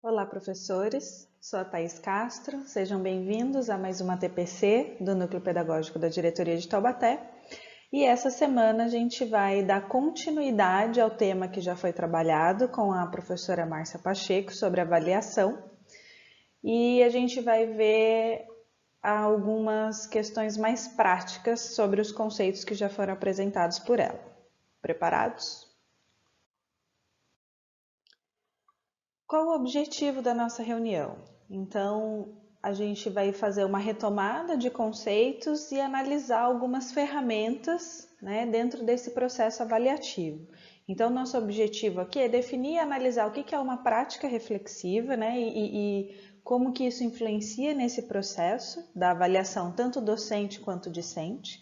Olá, professores. Sou a Thaís Castro. Sejam bem-vindos a mais uma TPC do Núcleo Pedagógico da Diretoria de Taubaté. E essa semana a gente vai dar continuidade ao tema que já foi trabalhado com a professora Márcia Pacheco sobre avaliação. E a gente vai ver algumas questões mais práticas sobre os conceitos que já foram apresentados por ela. Preparados? Qual o objetivo da nossa reunião? Então, a gente vai fazer uma retomada de conceitos e analisar algumas ferramentas, né, dentro desse processo avaliativo. Então, nosso objetivo aqui é definir e analisar o que é uma prática reflexiva, né, e como que isso influencia nesse processo da avaliação, tanto docente quanto discente.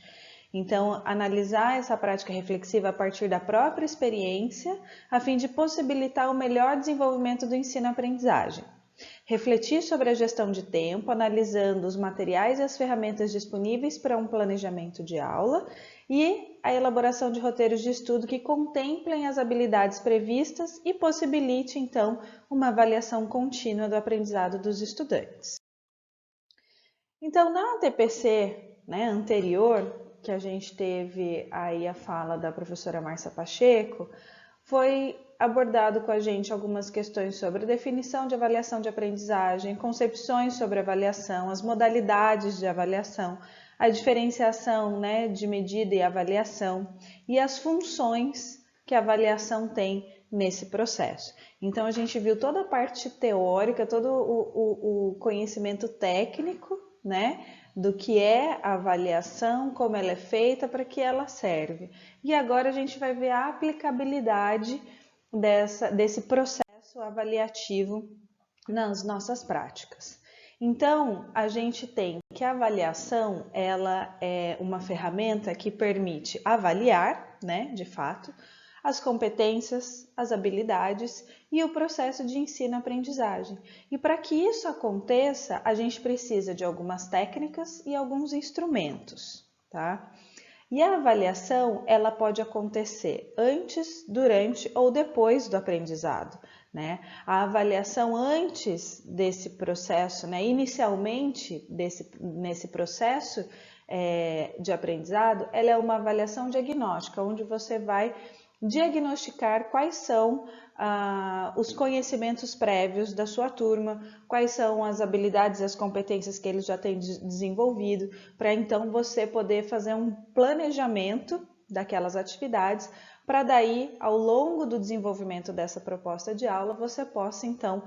Então, analisar essa prática reflexiva a partir da própria experiência, a fim de possibilitar o melhor desenvolvimento do ensino-aprendizagem. Refletir sobre a gestão de tempo, analisando os materiais e as ferramentas disponíveis para um planejamento de aula e a elaboração de roteiros de estudo que contemplem as habilidades previstas e possibilite, então, uma avaliação contínua do aprendizado dos estudantes. Então, na TPC, né, anterior, que a gente teve aí a fala da professora Márcia Pacheco, foi abordado com a gente algumas questões sobre definição de avaliação de aprendizagem, concepções sobre avaliação, as modalidades de avaliação, a diferenciação, né, de medida e avaliação e as funções que a avaliação tem nesse processo. Então, a gente viu toda a parte teórica, todo o conhecimento técnico, né, do que é a avaliação, como ela é feita, para que ela serve. E agora a gente vai ver a aplicabilidade desse processo avaliativo nas nossas práticas. Então, a gente tem que a avaliação, ela é uma ferramenta que permite avaliar, né, de fato, as competências, as habilidades e o processo de ensino-aprendizagem. E para que isso aconteça, a gente precisa de algumas técnicas e alguns instrumentos, tá? E a avaliação, ela pode acontecer antes, durante ou depois do aprendizado, né? A avaliação antes desse processo, né? Inicialmente nesse processo de aprendizado, ela é uma avaliação diagnóstica, onde você vai diagnosticar quais são os conhecimentos prévios da sua turma, quais são as habilidades e as competências que eles já têm desenvolvido, para então você poder fazer um planejamento daquelas atividades, para daí, ao longo do desenvolvimento dessa proposta de aula, você possa então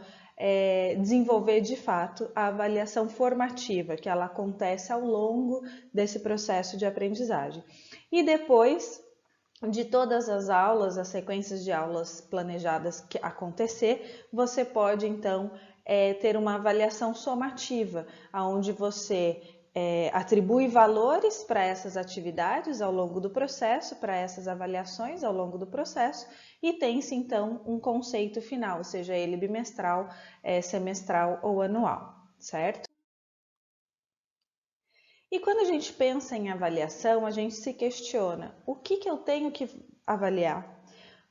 desenvolver de fato a avaliação formativa, que ela acontece ao longo desse processo de aprendizagem. E depois de todas as aulas, as sequências de aulas planejadas que acontecer, você pode então ter uma avaliação somativa, onde você atribui valores para essas atividades ao longo do processo, para essas avaliações ao longo do processo, e tem-se então um conceito final, seja ele bimestral, semestral ou anual, certo? E quando a gente pensa em avaliação, a gente se questiona: o que eu tenho que avaliar?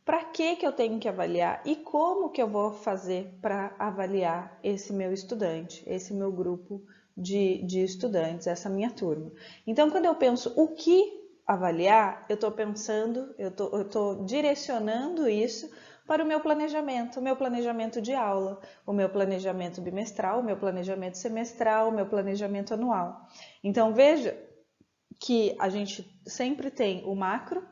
Para que eu tenho que avaliar? E como que eu vou fazer para avaliar esse meu estudante, esse meu grupo de estudantes, essa minha turma? Então, quando eu penso o que avaliar, eu estou pensando, eu estou direcionando isso para o meu planejamento de aula, o meu planejamento bimestral, o meu planejamento semestral, o meu planejamento anual. Então, veja que a gente sempre tem o macro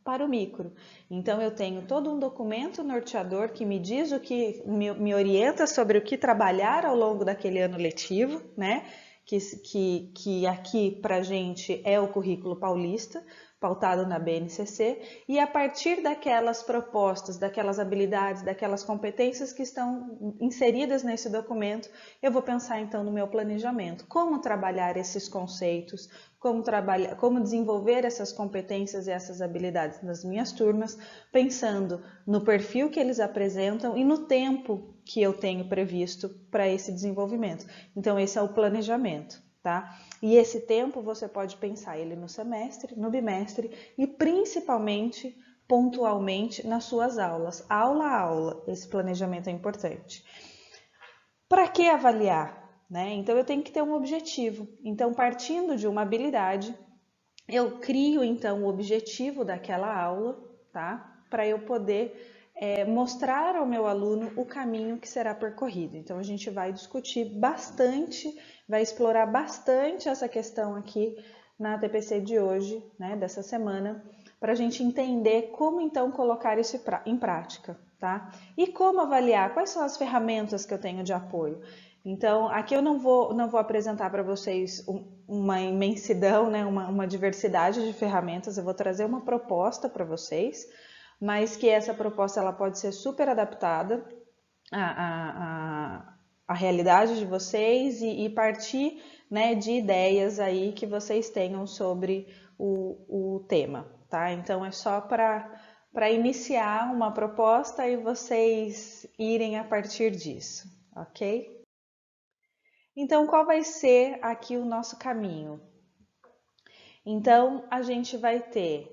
para o micro. Então, eu tenho todo um documento norteador que me diz o que me orienta sobre o que trabalhar ao longo daquele ano letivo, né? Que aqui para a gente é o currículo paulista, pautado na BNCC, e a partir daquelas propostas, daquelas habilidades, daquelas competências que estão inseridas nesse documento, eu vou pensar então no meu planejamento, como trabalhar esses conceitos, como desenvolver essas competências e essas habilidades nas minhas turmas, pensando no perfil que eles apresentam e no tempo que eu tenho previsto para esse desenvolvimento. Então, esse é o planejamento, tá? E esse tempo você pode pensar ele no semestre, no bimestre e principalmente pontualmente nas suas aulas, aula a aula. Esse planejamento é importante. Para que avaliar, né? Então eu tenho que ter um objetivo. Então, partindo de uma habilidade, eu crio então o objetivo daquela aula, tá? Para eu poder mostrar ao meu aluno o caminho que será percorrido. Então a gente vai discutir bastante, vai explorar bastante essa questão aqui na TPC de hoje, né, dessa semana, para a gente entender como então colocar isso em prática, tá? E como avaliar, quais são as ferramentas que eu tenho de apoio. Então, aqui eu não vou apresentar para vocês uma imensidão, né, uma diversidade de ferramentas, eu vou trazer uma proposta para vocês, mas que essa proposta ela pode ser super adaptada à realidade de vocês e partir, né, de ideias aí que vocês tenham sobre o tema, tá? Então é só para iniciar uma proposta e vocês irem a partir disso, ok? Então, qual vai ser aqui o nosso caminho? Então, a gente vai ter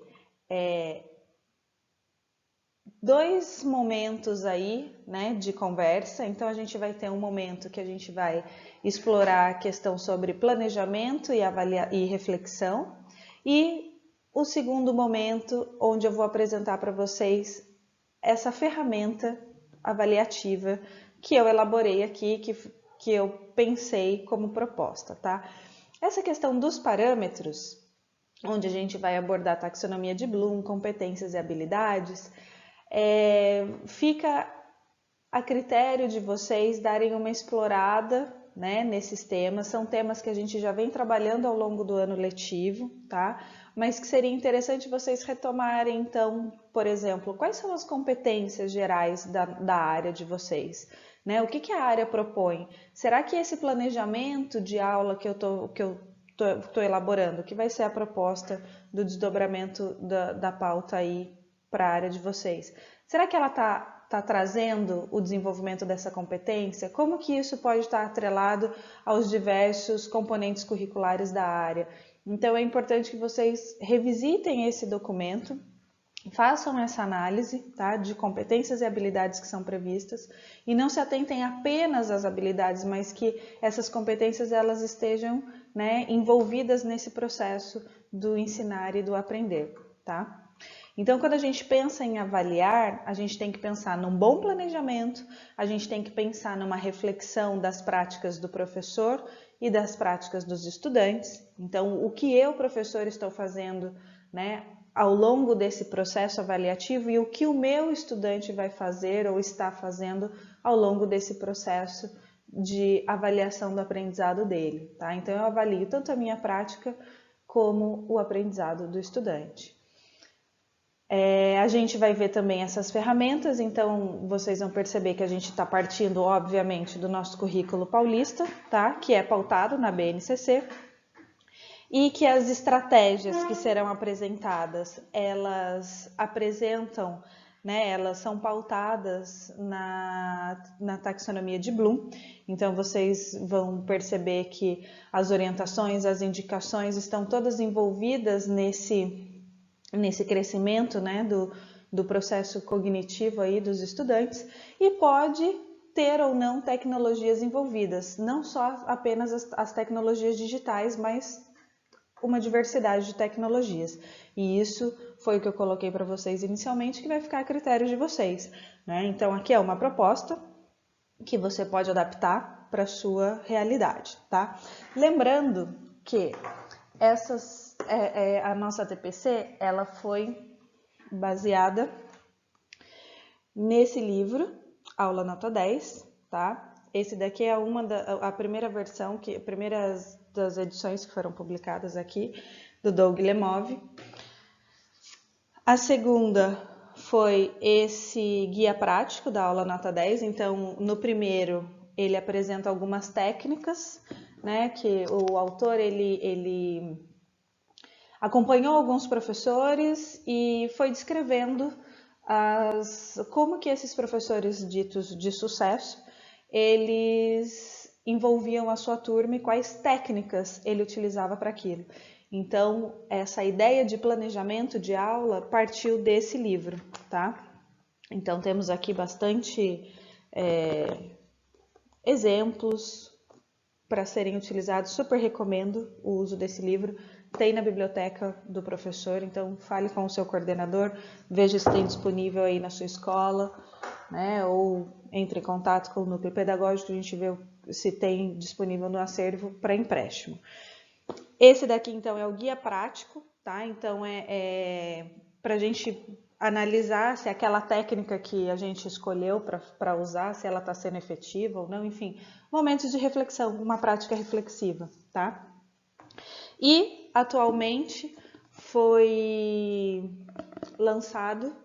dois momentos aí, né, de conversa. Então, a gente vai ter um momento que a gente vai explorar a questão sobre planejamento e reflexão. E o segundo momento, onde eu vou apresentar para vocês essa ferramenta avaliativa que eu elaborei aqui, que eu pensei como proposta, tá? Essa questão dos parâmetros, onde a gente vai abordar a taxonomia de Bloom, competências e habilidades, fica a critério de vocês darem uma explorada, né, nesses temas. São temas que a gente já vem trabalhando ao longo do ano letivo, tá? Mas que seria interessante vocês retomarem, então, por exemplo, quais são as competências gerais da área de vocês? Né? O que a área propõe? Será que esse planejamento de aula que eu tô elaborando, que vai ser a proposta do desdobramento da pauta aí para a área de vocês, será que ela está trazendo o desenvolvimento dessa competência? Como que isso pode estar atrelado aos diversos componentes curriculares da área? Então é importante que vocês revisitem esse documento, façam essa análise, tá, de competências e habilidades que são previstas e não se atentem apenas às habilidades, mas que essas competências elas estejam, né, envolvidas nesse processo do ensinar e do aprender, tá? Então, quando a gente pensa em avaliar, a gente tem que pensar num bom planejamento, a gente tem que pensar numa reflexão das práticas do professor e das práticas dos estudantes. Então, o que eu, professor, estou fazendo, né, ao longo desse processo avaliativo e o que o meu estudante vai fazer ou está fazendo ao longo desse processo de avaliação do aprendizado dele, tá? Então, eu avalio tanto a minha prática como o aprendizado do estudante. A gente vai ver também essas ferramentas, então vocês vão perceber que a gente está partindo, obviamente, do nosso currículo paulista, tá? Que é pautado na BNCC, e que as estratégias que serão apresentadas, elas apresentam, né, elas são pautadas na taxonomia de Bloom, então vocês vão perceber que as orientações, as indicações estão todas envolvidas nesse crescimento, né, do processo cognitivo aí dos estudantes, e pode ter ou não tecnologias envolvidas, não só apenas as tecnologias digitais, mas uma diversidade de tecnologias. E isso foi o que eu coloquei para vocês inicialmente, que vai ficar a critério de vocês, né? Então aqui é uma proposta que você pode adaptar para a sua realidade, tá? Lembrando que a nossa TPC, ela foi baseada nesse livro, Aula Nota 10, tá? Esse daqui é a primeira versão, a primeira das edições que foram publicadas aqui, do Doug Lemov. A segunda foi esse guia prático da Aula Nota 10, então no primeiro ele apresenta algumas técnicas, né, que o autor ele acompanhou alguns professores e foi descrevendo como que esses professores ditos de sucesso, eles envolviam a sua turma e quais técnicas ele utilizava para aquilo. Então, essa ideia de planejamento de aula partiu desse livro, tá? Então, temos aqui bastante exemplos para serem utilizados. Super recomendo o uso desse livro. Tem na biblioteca do professor, então fale com o seu coordenador, veja se tem disponível aí na sua escola, né? Ou entre em contato com o núcleo pedagógico, a gente vê se tem disponível no acervo para empréstimo. Esse daqui, então, é o guia prático, tá? Então, para a gente analisar se aquela técnica que a gente escolheu para usar, se ela está sendo efetiva ou não, enfim, momentos de reflexão, uma prática reflexiva, tá? E, atualmente, foi lançado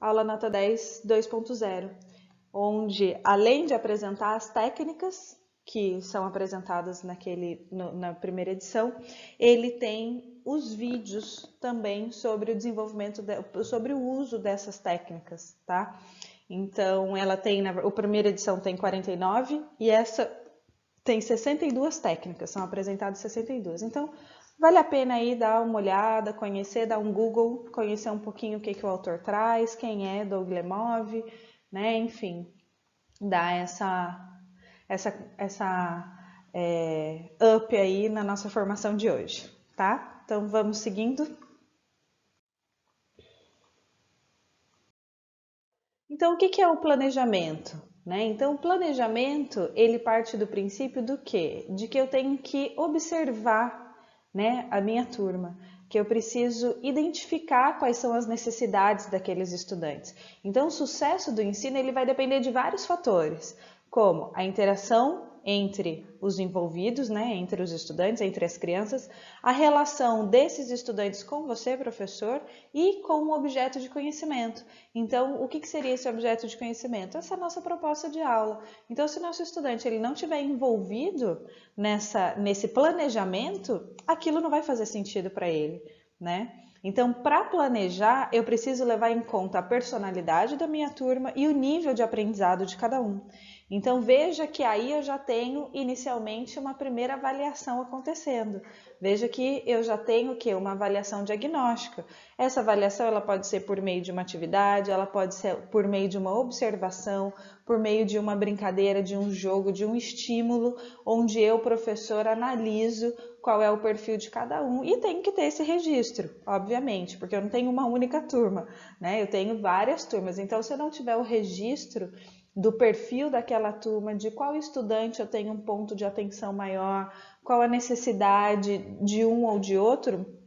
Aula Nota 10 2.0, onde, além de apresentar as técnicas que são apresentadas na primeira edição, ele tem os vídeos também sobre o desenvolvimento, sobre o uso dessas técnicas, tá? Então, ela tem, a primeira edição tem 49 e essa tem 62 técnicas, são apresentadas 62. Então, vale a pena aí dar uma olhada, conhecer, dar um Google, conhecer um pouquinho o que o autor traz, quem é Doug Lemov, né? Enfim, dar essa up aí na nossa formação de hoje, tá? Então vamos seguindo. Então o que é o planejamento? Né? Então o planejamento ele parte do princípio do quê? De que eu tenho que observar, né, a minha turma, que eu preciso identificar quais são as necessidades daqueles estudantes. Então o sucesso do ensino ele vai depender de vários fatores, como a interação entre os envolvidos, né, entre os estudantes, entre as crianças, a relação desses estudantes com você, professor, e com o objeto de conhecimento. Então, o que seria esse objeto de conhecimento? Essa é a nossa proposta de aula. Então, se o nosso estudante ele não estiver envolvido nesse planejamento, aquilo não vai fazer sentido para ele, né? Então, para planejar, eu preciso levar em conta a personalidade da minha turma e o nível de aprendizado de cada um. Então, veja que aí eu já tenho inicialmente uma primeira avaliação acontecendo. Veja que eu já tenho o quê? Uma avaliação diagnóstica. Essa avaliação ela pode ser por meio de uma atividade, ela pode ser por meio de uma observação, por meio de uma brincadeira, de um jogo, de um estímulo, onde eu, professor, analiso qual é o perfil de cada um e tenho que ter esse registro, obviamente, porque eu não tenho uma única turma, né? Eu tenho várias turmas. Então, se eu não tiver o registro do perfil daquela turma, de qual estudante eu tenho um ponto de atenção maior, qual a necessidade de um ou de outro,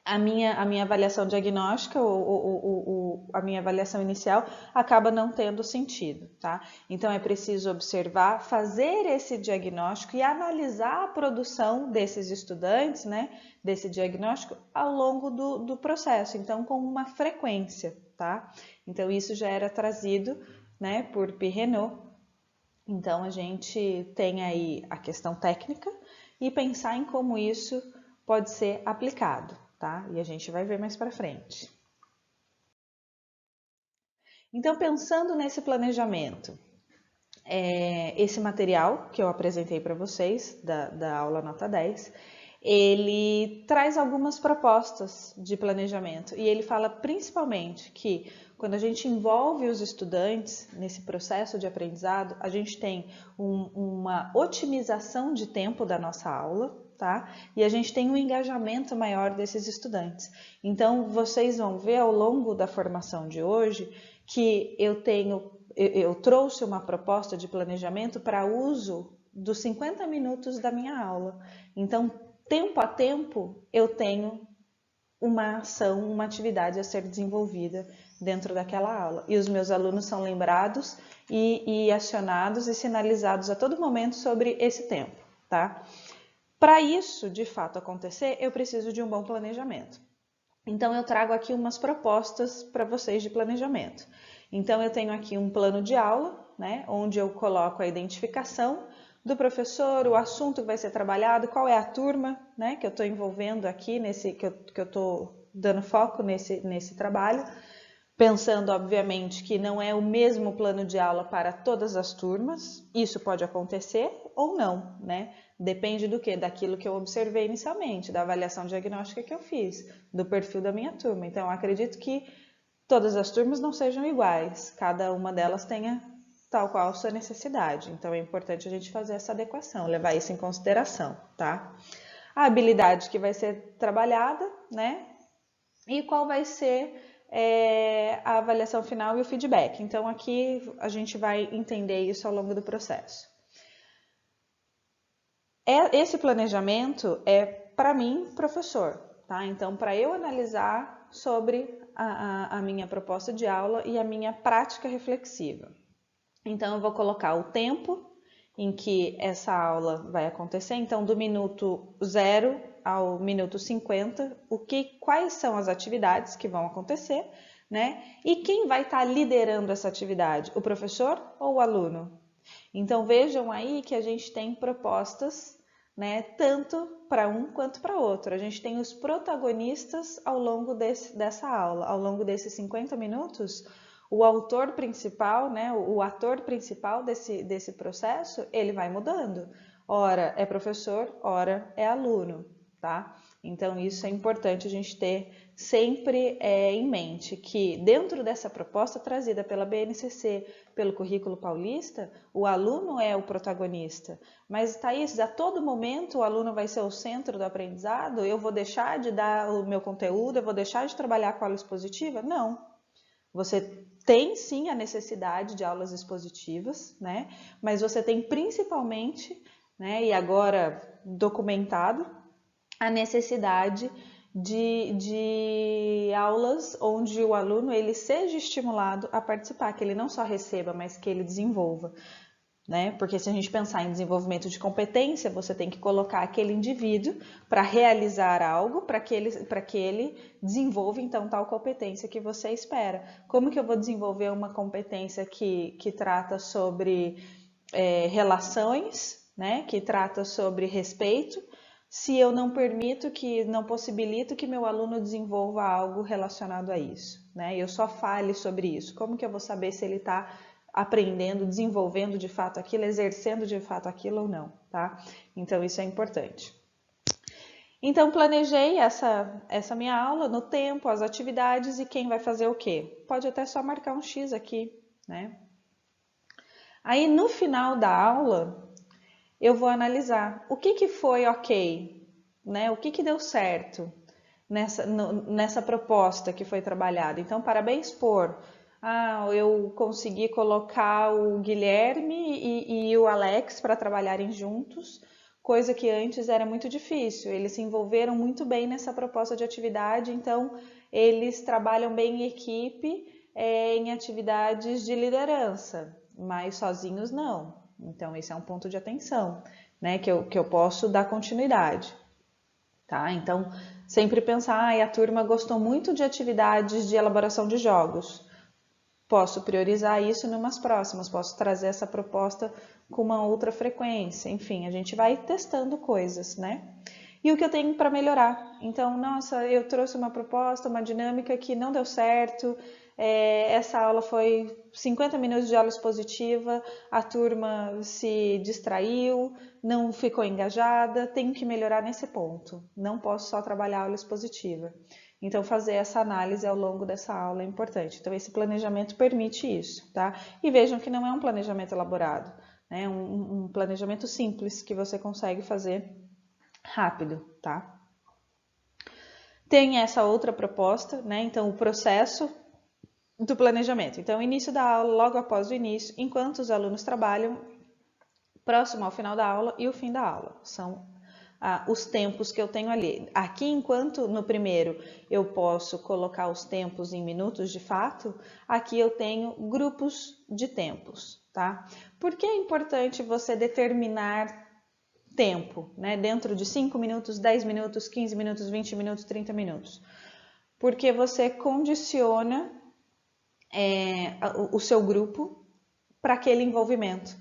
a minha avaliação diagnóstica ou a minha avaliação inicial acaba não tendo sentido, tá? Então é preciso observar, fazer esse diagnóstico e analisar a produção desses estudantes, né? Desse diagnóstico ao longo do processo, então com uma frequência, tá? Então isso já era trazido, né, por Pirrenot. Então a gente tem aí a questão técnica e pensar em como isso pode ser aplicado, tá? E a gente vai ver mais para frente. Então, pensando nesse planejamento, esse material que eu apresentei para vocês, da aula nota 10, ele traz algumas propostas de planejamento e ele fala principalmente que quando a gente envolve os estudantes nesse processo de aprendizado, a gente tem uma otimização de tempo da nossa aula, tá? E a gente tem um engajamento maior desses estudantes. Então, vocês vão ver ao longo da formação de hoje que eu trouxe uma proposta de planejamento para uso dos 50 minutos da minha aula. Então, tempo a tempo, eu tenho uma ação, uma atividade a ser desenvolvida dentro daquela aula. E os meus alunos são lembrados e acionados e sinalizados a todo momento sobre esse tempo, tá? Para isso, de fato, acontecer, eu preciso de um bom planejamento. Então, eu trago aqui umas propostas para vocês de planejamento. Então, eu tenho aqui um plano de aula, né, onde eu coloco a identificação do professor, o assunto que vai ser trabalhado, qual é a turma, né, que eu estou envolvendo aqui, que eu estou dando foco nesse trabalho. Pensando, obviamente, que não é o mesmo plano de aula para todas as turmas, isso pode acontecer ou não, né? Depende do quê? Daquilo que eu observei inicialmente, da avaliação diagnóstica que eu fiz, do perfil da minha turma. Então, eu acredito que todas as turmas não sejam iguais, cada uma delas tenha tal qual a sua necessidade. Então, é importante a gente fazer essa adequação, levar isso em consideração, tá? A habilidade que vai ser trabalhada, né? E qual vai ser a avaliação final e o feedback. Então, aqui a gente vai entender isso ao longo do processo. Esse planejamento é para mim, professor, tá? Então, para eu analisar sobre a minha proposta de aula e a minha prática reflexiva. Então, eu vou colocar o tempo em que essa aula vai acontecer. Então, do minuto 0 ao minuto 50, quais são as atividades que vão acontecer, né? E quem vai estar liderando essa atividade, o professor ou o aluno? Então, vejam aí que a gente tem propostas, né, tanto para um quanto para outro. A gente tem os protagonistas ao longo dessa aula, ao longo desses 50 minutos. O autor principal, né, o ator principal desse processo, ele vai mudando. Ora é professor, ora é aluno, tá? Então, isso é importante a gente ter sempre em mente, que dentro dessa proposta trazida pela BNCC, pelo Currículo Paulista, o aluno é o protagonista. Mas, Thaís, a todo momento o aluno vai ser o centro do aprendizado? Eu vou deixar de dar o meu conteúdo? Eu vou deixar de trabalhar com aula expositiva? Não. Você tem sim a necessidade de aulas expositivas, né? Mas você tem principalmente, né, e agora documentado, a necessidade de aulas onde o aluno ele seja estimulado a participar, que ele não só receba, mas que ele desenvolva, né? Porque se a gente pensar em desenvolvimento de competência, você tem que colocar aquele indivíduo para realizar algo, para que ele desenvolva então tal competência que você espera. Como que eu vou desenvolver uma competência que trata sobre relações, né? Que trata sobre respeito, se eu não possibilito que meu aluno desenvolva algo relacionado a isso, né? Eu só fale sobre isso. Como que eu vou saber se ele está aprendendo, desenvolvendo de fato aquilo, exercendo de fato aquilo ou não, tá? Então, isso é importante. Então, planejei essa minha aula no tempo, as atividades e quem vai fazer o quê. Pode até só marcar um X aqui, né? Aí, no final da aula, eu vou analisar o que foi ok, né? O que deu certo nessa proposta que foi trabalhada. Então, parabéns por... eu consegui colocar o Guilherme e o Alex para trabalharem juntos, coisa que antes era muito difícil. Eles se envolveram muito bem nessa proposta de atividade, então eles trabalham bem em equipe, em atividades de liderança, mas sozinhos não. Então, esse é um ponto de atenção, né, que eu posso dar continuidade. Tá? Então, sempre pensar, a turma gostou muito de atividades de elaboração de jogos. Posso priorizar isso em umas próximas, posso trazer essa proposta com uma outra frequência. Enfim, a gente vai testando coisas, né? E o que eu tenho para melhorar? Então, nossa, eu trouxe uma proposta, uma dinâmica que não deu certo, essa aula foi 50 minutos de aula expositiva, a turma se distraiu, não ficou engajada, tenho que melhorar nesse ponto. Não posso só trabalhar a aula expositiva. Então, fazer essa análise ao longo dessa aula é importante. Então, esse planejamento permite isso, tá? E vejam que não é um planejamento elaborado, né? É um planejamento simples que você consegue fazer rápido, tá? Tem essa outra proposta, né? Então, o processo do planejamento. Então, início da aula, logo após o início, enquanto os alunos trabalham, próximo ao final da aula e o fim da aula. São os tempos que eu tenho ali. Aqui, enquanto no primeiro eu posso colocar os tempos em minutos de fato, aqui eu tenho grupos de tempos, tá? Por que é importante você determinar tempo, né? Dentro de 5 minutos, 10 minutos, 15 minutos, 20 minutos, 30 minutos. Porque você condiciona o seu grupo para aquele envolvimento.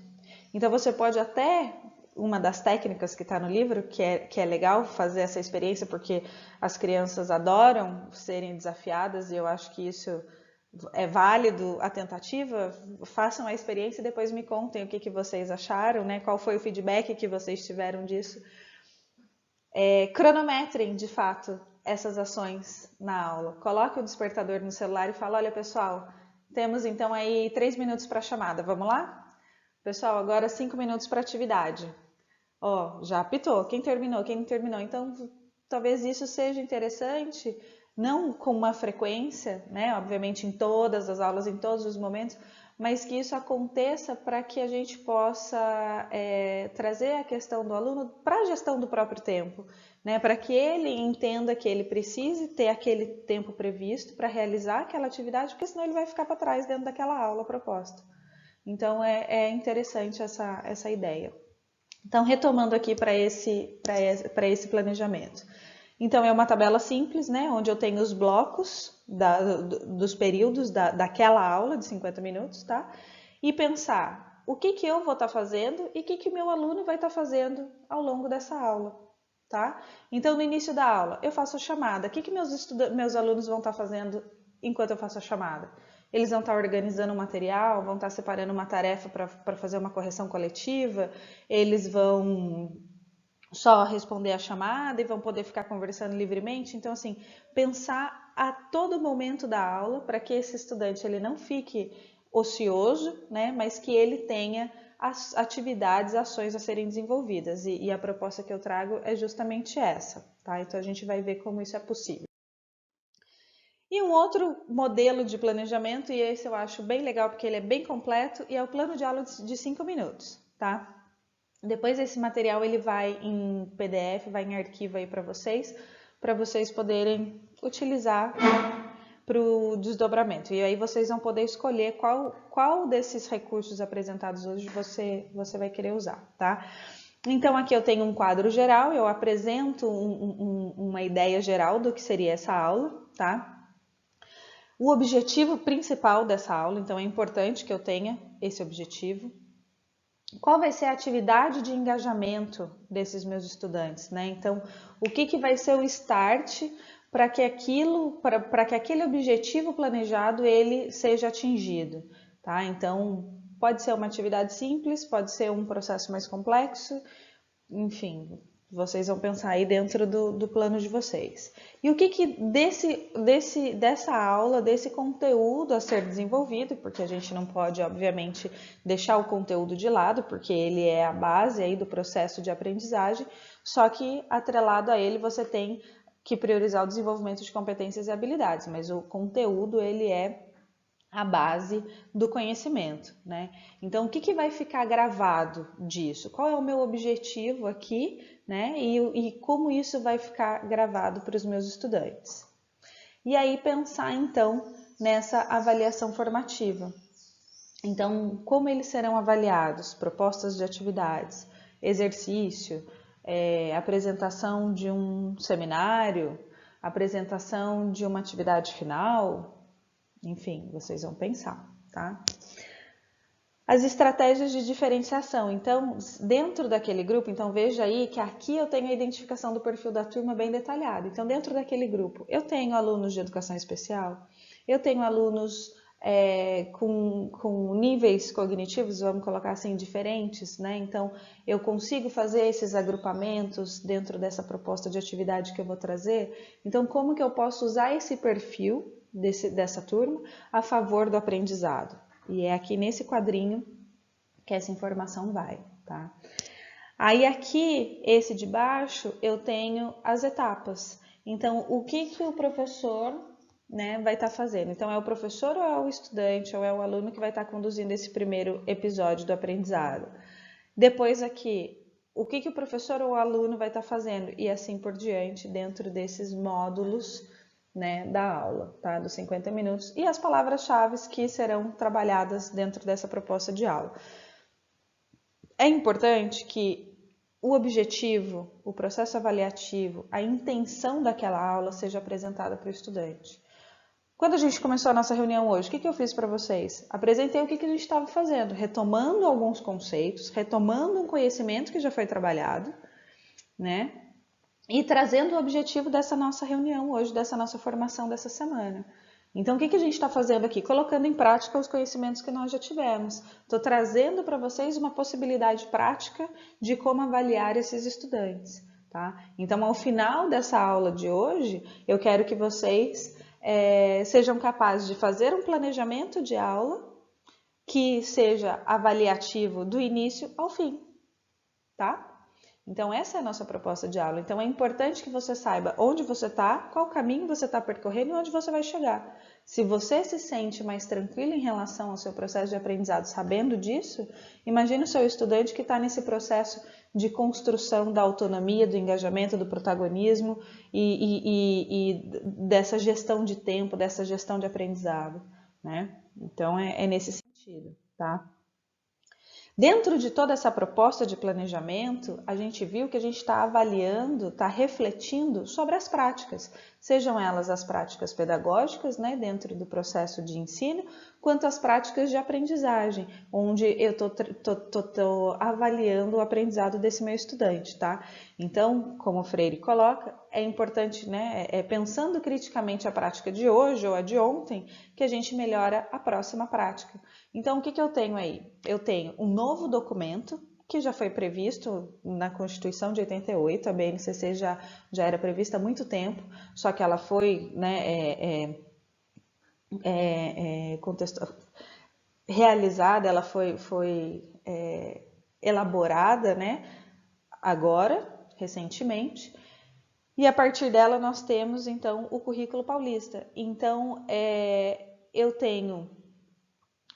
Então, você pode até, uma das técnicas que está no livro, que é legal fazer essa experiência, porque as crianças adoram serem desafiadas, e eu acho que isso é válido a tentativa, façam a experiência e depois me contem o que vocês acharam, né? Qual foi o feedback que vocês tiveram disso. Cronometrem, de fato, essas ações na aula. Coloque o despertador no celular e fala, olha pessoal, temos então aí 3 minutos para a chamada, vamos lá? Pessoal, agora 5 minutos para atividade. Ó, já apitou, quem terminou, quem não terminou. Então, talvez isso seja interessante, não com uma frequência, né? Obviamente em todas as aulas, em todos os momentos, mas que isso aconteça para que a gente possa trazer a questão do aluno para a gestão do próprio tempo, né? Para que ele entenda que ele precise ter aquele tempo previsto para realizar aquela atividade, porque senão ele vai ficar para trás dentro daquela aula proposta. Então é interessante essa ideia. Então, retomando aqui para esse planejamento. Então, é uma tabela simples, né, onde eu tenho os blocos dos períodos daquela aula de 50 minutos, tá? E pensar o que eu vou estar fazendo e o que meu aluno vai estar fazendo ao longo dessa aula, tá? Então, no início da aula, eu faço a chamada. O que meus alunos vão estar fazendo enquanto eu faço a chamada? Eles vão estar organizando o material, vão estar separando uma tarefa para fazer uma correção coletiva, eles vão só responder a chamada e vão poder ficar conversando livremente. Então, assim, pensar a todo momento da aula para que esse estudante ele não fique ocioso, né, mas que ele tenha as atividades, ações a serem desenvolvidas. E a proposta que eu trago é justamente essa, tá? Então, a gente vai ver como isso é possível. E um outro modelo de planejamento, e esse eu acho bem legal porque ele é bem completo, e é o plano de aula de 5 minutos, tá? Depois esse material ele vai em PDF, vai em arquivo aí para vocês poderem utilizar para o desdobramento. E aí vocês vão poder escolher qual desses recursos apresentados hoje você vai querer usar, tá? Então aqui eu tenho um quadro geral, eu apresento uma ideia geral do que seria essa aula, tá? O objetivo principal dessa aula, então é importante que eu tenha esse objetivo. Qual vai ser a atividade de engajamento desses meus estudantes, né? Então, o que vai ser o start para que aquele objetivo planejado ele seja atingido, tá? Então, pode ser uma atividade simples, pode ser um processo mais complexo, enfim, vocês vão pensar aí dentro do plano de vocês. E o que dessa aula, desse conteúdo a ser desenvolvido, porque a gente não pode, obviamente, deixar o conteúdo de lado, porque ele é a base aí do processo de aprendizagem, só que atrelado a ele você tem que priorizar o desenvolvimento de competências e habilidades, mas o conteúdo ele é a base do conhecimento, né? Então, o que vai ficar gravado disso? Qual é o meu objetivo aqui, né? E como isso vai ficar gravado para os meus estudantes? E aí pensar, então, nessa avaliação formativa. Então, como eles serão avaliados? Propostas de atividades, exercício, apresentação de um seminário, apresentação de uma atividade final, enfim, vocês vão pensar, tá? As estratégias de diferenciação. Então, dentro daquele grupo, então veja aí que aqui eu tenho a identificação do perfil da turma bem detalhado. Então, dentro daquele grupo, eu tenho alunos de educação especial, eu tenho alunos com níveis cognitivos, vamos colocar assim, diferentes, né? Então, eu consigo fazer esses agrupamentos dentro dessa proposta de atividade que eu vou trazer. Então, como que eu posso usar esse perfil dessa turma a favor do aprendizado? E é aqui nesse quadrinho que essa informação vai, tá? Aí aqui, esse de baixo, eu tenho as etapas. Então, o que o professor, né, vai estar fazendo? Então, é o professor ou é o estudante ou é o aluno que vai estar conduzindo esse primeiro episódio do aprendizado? Depois aqui, o que o professor ou o aluno vai estar fazendo? E assim por diante, dentro desses módulos, né, da aula, tá? Dos 50 minutos. E as palavras-chave que serão trabalhadas dentro dessa proposta de aula. É importante que o objetivo, o processo avaliativo, a intenção daquela aula seja apresentada para o estudante. Quando a gente começou a nossa reunião hoje, o que eu fiz para vocês? Apresentei o que a gente estava fazendo, retomando alguns conceitos, retomando um conhecimento que já foi trabalhado, né? E trazendo o objetivo dessa nossa reunião hoje, dessa nossa formação dessa semana. Então, o que a gente está fazendo aqui? Colocando em prática os conhecimentos que nós já tivemos. Estou trazendo para vocês uma possibilidade prática de como avaliar esses estudantes. Tá? Então, ao final dessa aula de hoje, eu quero que vocês sejam capazes de fazer um planejamento de aula que seja avaliativo do início ao fim. Tá? Então, essa é a nossa proposta de aula. Então, é importante que você saiba onde você está, qual caminho você está percorrendo e onde você vai chegar. Se você se sente mais tranquilo em relação ao seu processo de aprendizado sabendo disso, imagine o seu estudante que está nesse processo de construção da autonomia, do engajamento, do protagonismo e dessa gestão de tempo, dessa gestão de aprendizado, né? Então, é nesse sentido, tá? Dentro de toda essa proposta de planejamento, a gente viu que a gente está avaliando, está refletindo sobre as práticas, sejam elas as práticas pedagógicas, né, dentro do processo de ensino, quanto as práticas de aprendizagem, onde eu estou avaliando o aprendizado desse meu estudante, tá? Então, como o Freire coloca, é importante, né, pensando criticamente a prática de hoje ou a de ontem, que a gente melhora a próxima prática. Então, o que eu tenho aí? Eu tenho um novo documento, que já foi previsto na Constituição de 88, a BNCC já era prevista há muito tempo, só que ela foi, né, realizada, ela foi elaborada, né, agora, recentemente, e a partir dela nós temos, então, o Currículo Paulista. Então, eu tenho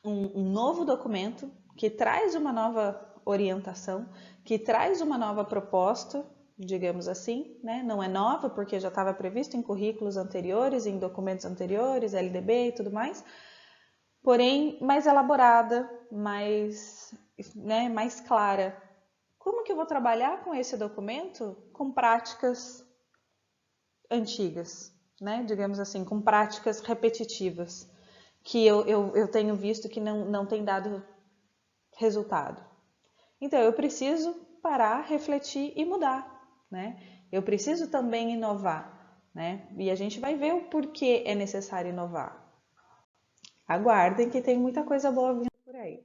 um novo documento que traz uma nova orientação, que traz uma nova proposta, digamos assim, né? Não é nova porque já estava previsto em currículos anteriores, em documentos anteriores, LDB e tudo mais, porém mais elaborada, mais clara. Como que eu vou trabalhar com esse documento? Com práticas antigas, né? Digamos assim, com práticas repetitivas, que eu tenho visto que não tem dado resultado. Então, eu preciso parar, refletir e mudar, né? Eu preciso também inovar, né? E a gente vai ver o porquê é necessário inovar. Aguardem que tem muita coisa boa vindo por aí.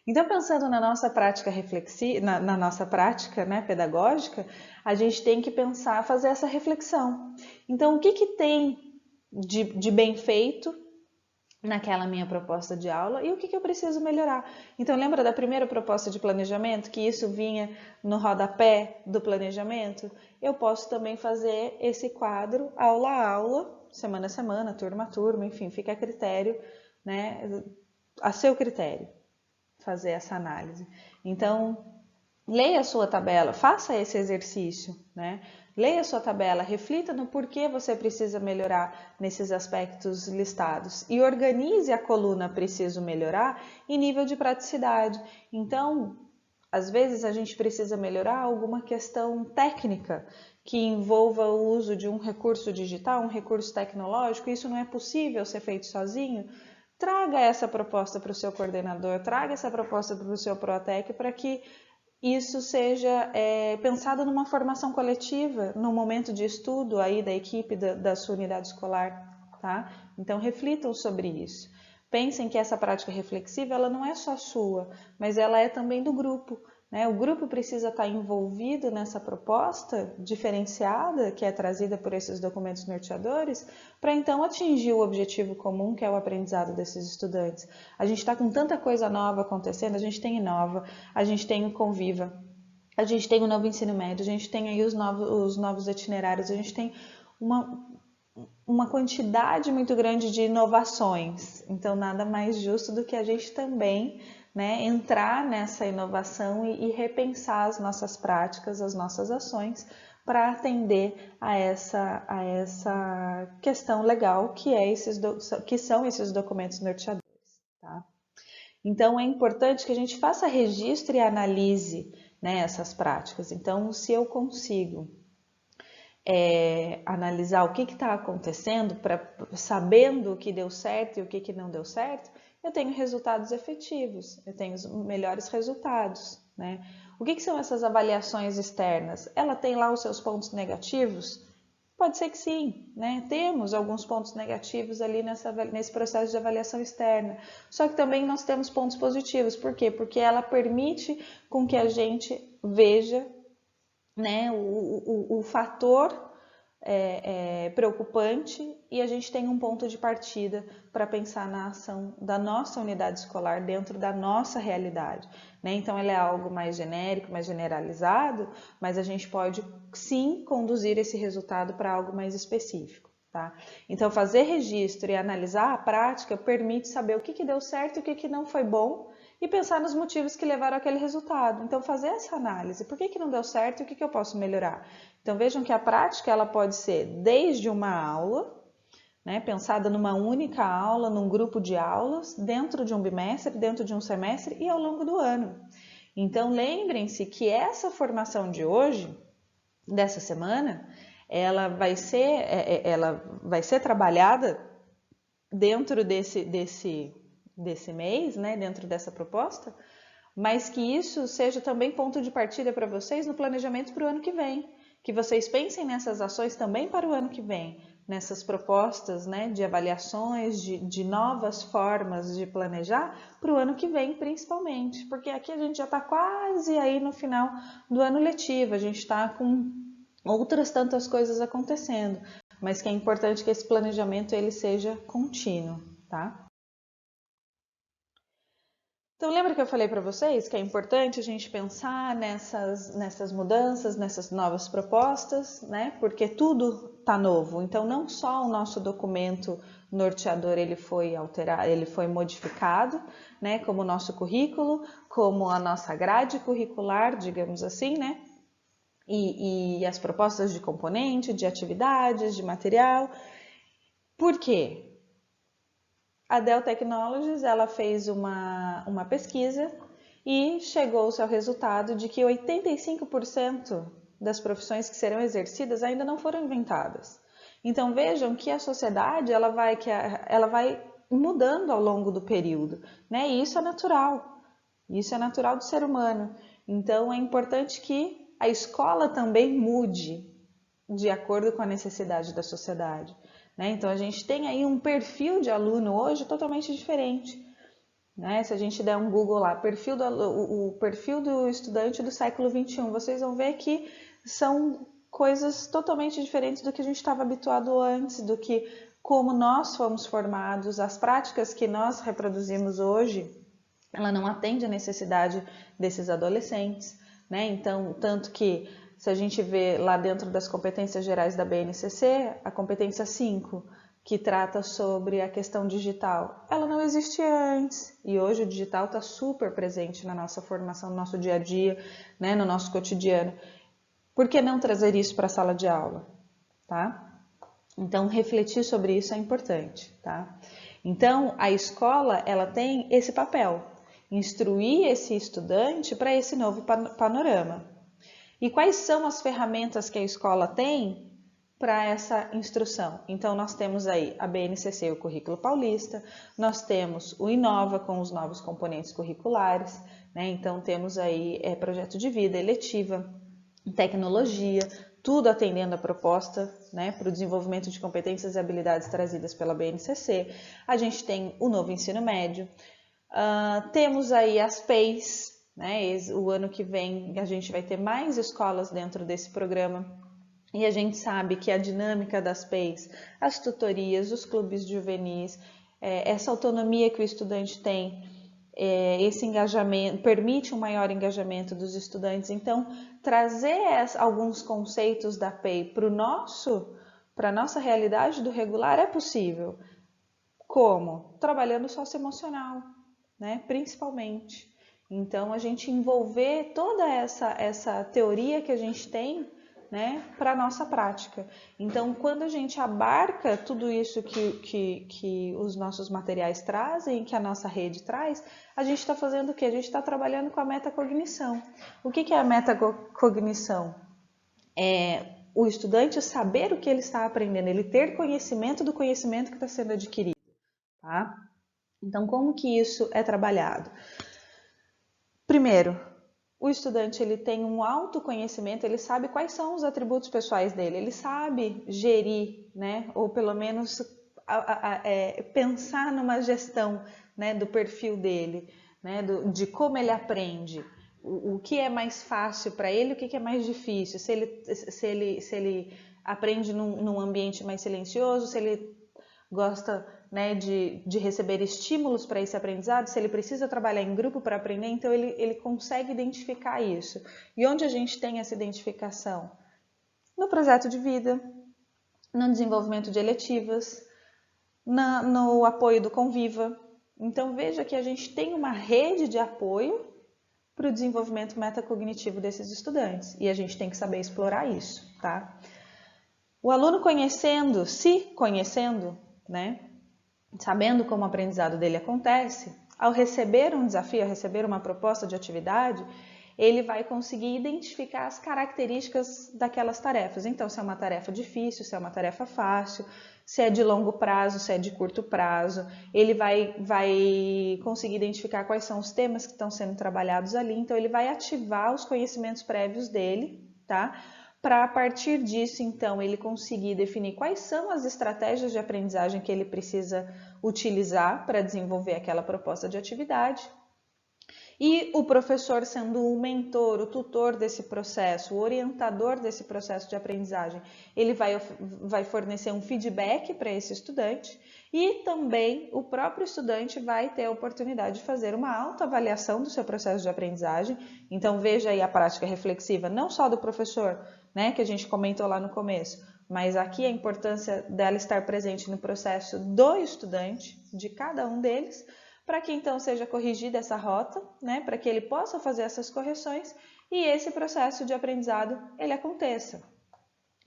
Então, pensando na nossa prática reflexiva, na nossa prática, né, pedagógica, a gente tem que pensar, fazer essa reflexão. Então, o que tem de bem feito naquela minha proposta de aula e o que eu preciso melhorar. Então, lembra da primeira proposta de planejamento, que isso vinha no rodapé do planejamento? Eu posso também fazer esse quadro aula a aula, semana a semana, turma a turma, enfim, fica a critério, né, a seu critério, fazer essa análise. Então, leia a sua tabela, faça esse exercício, né? Leia a sua tabela, reflita no porquê você precisa melhorar nesses aspectos listados e organize a coluna preciso melhorar em nível de praticidade. Então, às vezes a gente precisa melhorar alguma questão técnica que envolva o uso de um recurso digital, um recurso tecnológico, isso não é possível ser feito sozinho. Traga essa proposta para o seu coordenador, traga essa proposta para o seu Protec para que isso seja pensado numa formação coletiva, no momento de estudo aí da equipe da sua unidade escolar, tá? Então reflitam sobre isso. Pensem que essa prática reflexiva, ela não é só sua, mas ela é também do grupo, né? O grupo precisa estar envolvido nessa proposta diferenciada que é trazida por esses documentos norteadores, para então atingir o objetivo comum, que é o aprendizado desses estudantes. A gente está com tanta coisa nova acontecendo, a gente tem Inova, a gente tem o Conviva, a gente tem o novo ensino médio, a gente tem aí os novos itinerários, a gente tem uma quantidade muito grande de inovações. Então, nada mais justo do que a gente também, né, entrar nessa inovação e repensar as nossas práticas, as nossas ações, para atender a essa questão legal que são esses documentos norteadores. Tá? Então, é importante que a gente faça registro e analise, né, essas práticas. Então, se eu consigo analisar o que está acontecendo, sabendo o que deu certo e o que não deu certo, eu tenho resultados efetivos, eu tenho os melhores resultados, né? O que são essas avaliações externas? Ela tem lá os seus pontos negativos? Pode ser que sim, né? Temos alguns pontos negativos ali nesse processo de avaliação externa. Só que também nós temos pontos positivos. Por quê? Porque ela permite com que a gente veja, né, o fator preocupante e a gente tem um ponto de partida para pensar na ação da nossa unidade escolar dentro da nossa realidade, né? Então, ele é algo mais genérico, mais generalizado, mas a gente pode sim conduzir esse resultado para algo mais específico, tá? Então, fazer registro e analisar a prática permite saber o que deu certo e o que não foi bom e pensar nos motivos que levaram àquele resultado. Então, fazer essa análise, por que não deu certo e o que eu posso melhorar? Então, vejam que a prática ela pode ser desde uma aula, né, pensada numa única aula, num grupo de aulas, dentro de um bimestre, dentro de um semestre e ao longo do ano. Então, lembrem-se que essa formação de hoje, dessa semana, ela vai ser trabalhada dentro desse mês, né, dentro dessa proposta, mas que isso seja também ponto de partida para vocês no planejamento para o ano que vem. Que vocês pensem nessas ações também para o ano que vem, nessas propostas, né, de avaliações, de novas formas de planejar para o ano que vem, principalmente. Porque aqui a gente já está quase aí no final do ano letivo, a gente está com outras tantas coisas acontecendo, mas que é importante que esse planejamento ele seja contínuo, tá? Então, lembra que eu falei para vocês que é importante a gente pensar nessas mudanças, nessas novas propostas, né? Porque tudo está novo. Então, não só o nosso documento norteador ele foi alterado, ele foi modificado, né? Como o nosso currículo, como a nossa grade curricular, digamos assim, né? E as propostas de componente, de atividades, de material. Por quê? A Dell Technologies ela fez uma pesquisa e chegou-se ao resultado de que 85% das profissões que serão exercidas ainda não foram inventadas. Então vejam que a sociedade ela vai mudando ao longo do período, né? E isso é natural do ser humano. Então é importante que a escola também mude de acordo com a necessidade da sociedade, né? Então a gente tem aí um perfil de aluno hoje totalmente diferente, né? Se a gente der um Google lá, o perfil do estudante do século XXI, vocês vão ver que são coisas totalmente diferentes do que a gente estava habituado antes, do que como nós fomos formados, as práticas que nós reproduzimos hoje, ela não atende à necessidade desses adolescentes, né? Então, tanto que se a gente vê lá dentro das competências gerais da BNCC, a competência 5, que trata sobre a questão digital, ela não existia antes e hoje o digital está super presente na nossa formação, no nosso dia a dia, né? No nosso cotidiano. Por que não trazer isso para a sala de aula, tá? Então, refletir sobre isso é importante, tá? Então, a escola, ela tem esse papel, instruir esse estudante para esse novo panorama. E quais são as ferramentas que a escola tem para essa instrução? Então, nós temos aí a BNCC, o Currículo Paulista, nós temos o Inova com os novos componentes curriculares, né? Então, temos aí projeto de vida, eletiva, tecnologia, tudo atendendo a proposta, né, para o desenvolvimento de competências e habilidades trazidas pela BNCC. A gente tem o novo ensino médio, temos aí as PEIs, né, o ano que vem a gente vai ter mais escolas dentro desse programa. E a gente sabe que a dinâmica das PEIs, as tutorias, os clubes juvenis, essa autonomia que o estudante tem, esse engajamento, permite um maior engajamento dos estudantes. Então, trazer alguns conceitos da PEI para a nossa realidade do regular é possível. Como? Trabalhando o socioemocional, né? Principalmente. Então, a gente envolver toda essa teoria que a gente tem, né, para a nossa prática. Então, quando a gente abarca tudo isso que os nossos materiais trazem, que a nossa rede traz, a gente está fazendo o quê? A gente está trabalhando com a metacognição. O que é a metacognição? É o estudante saber o que ele está aprendendo, ele ter conhecimento do conhecimento que está sendo adquirido, tá? Então, como que isso é trabalhado? Primeiro, o estudante ele tem um autoconhecimento, ele sabe quais são os atributos pessoais dele, ele sabe gerir, né? Ou pelo menos pensar numa gestão, né, do perfil dele, né, de como ele aprende, o que é mais fácil para ele, o que é mais difícil, se ele aprende num ambiente mais silencioso, se ele gosta, né, de receber estímulos para esse aprendizado, se ele precisa trabalhar em grupo para aprender, então ele consegue identificar isso. E onde a gente tem essa identificação? No projeto de vida, no desenvolvimento de eletivas, no apoio do Conviva. Então veja que a gente tem uma rede de apoio para o desenvolvimento metacognitivo desses estudantes e a gente tem que saber explorar isso, tá? O aluno se conhecendo, né, sabendo como o aprendizado dele acontece, ao receber um desafio, ao receber uma proposta de atividade, ele vai conseguir identificar as características daquelas tarefas. Então, se é uma tarefa difícil, se é uma tarefa fácil, se é de longo prazo, se é de curto prazo, ele vai conseguir identificar quais são os temas que estão sendo trabalhados ali, então ele vai ativar os conhecimentos prévios dele, tá? Para a partir disso, então, ele conseguir definir quais são as estratégias de aprendizagem que ele precisa utilizar para desenvolver aquela proposta de atividade. E o professor, sendo o mentor, o tutor desse processo, o orientador desse processo de aprendizagem, ele vai fornecer um feedback para esse estudante e também o próprio estudante vai ter a oportunidade de fazer uma autoavaliação do seu processo de aprendizagem. Então veja aí a prática reflexiva, não só do professor, né, que a gente comentou lá no começo, mas aqui a importância dela estar presente no processo do estudante, de cada um deles, para que então seja corrigida essa rota, né, para que ele possa fazer essas correções e esse processo de aprendizado ele aconteça.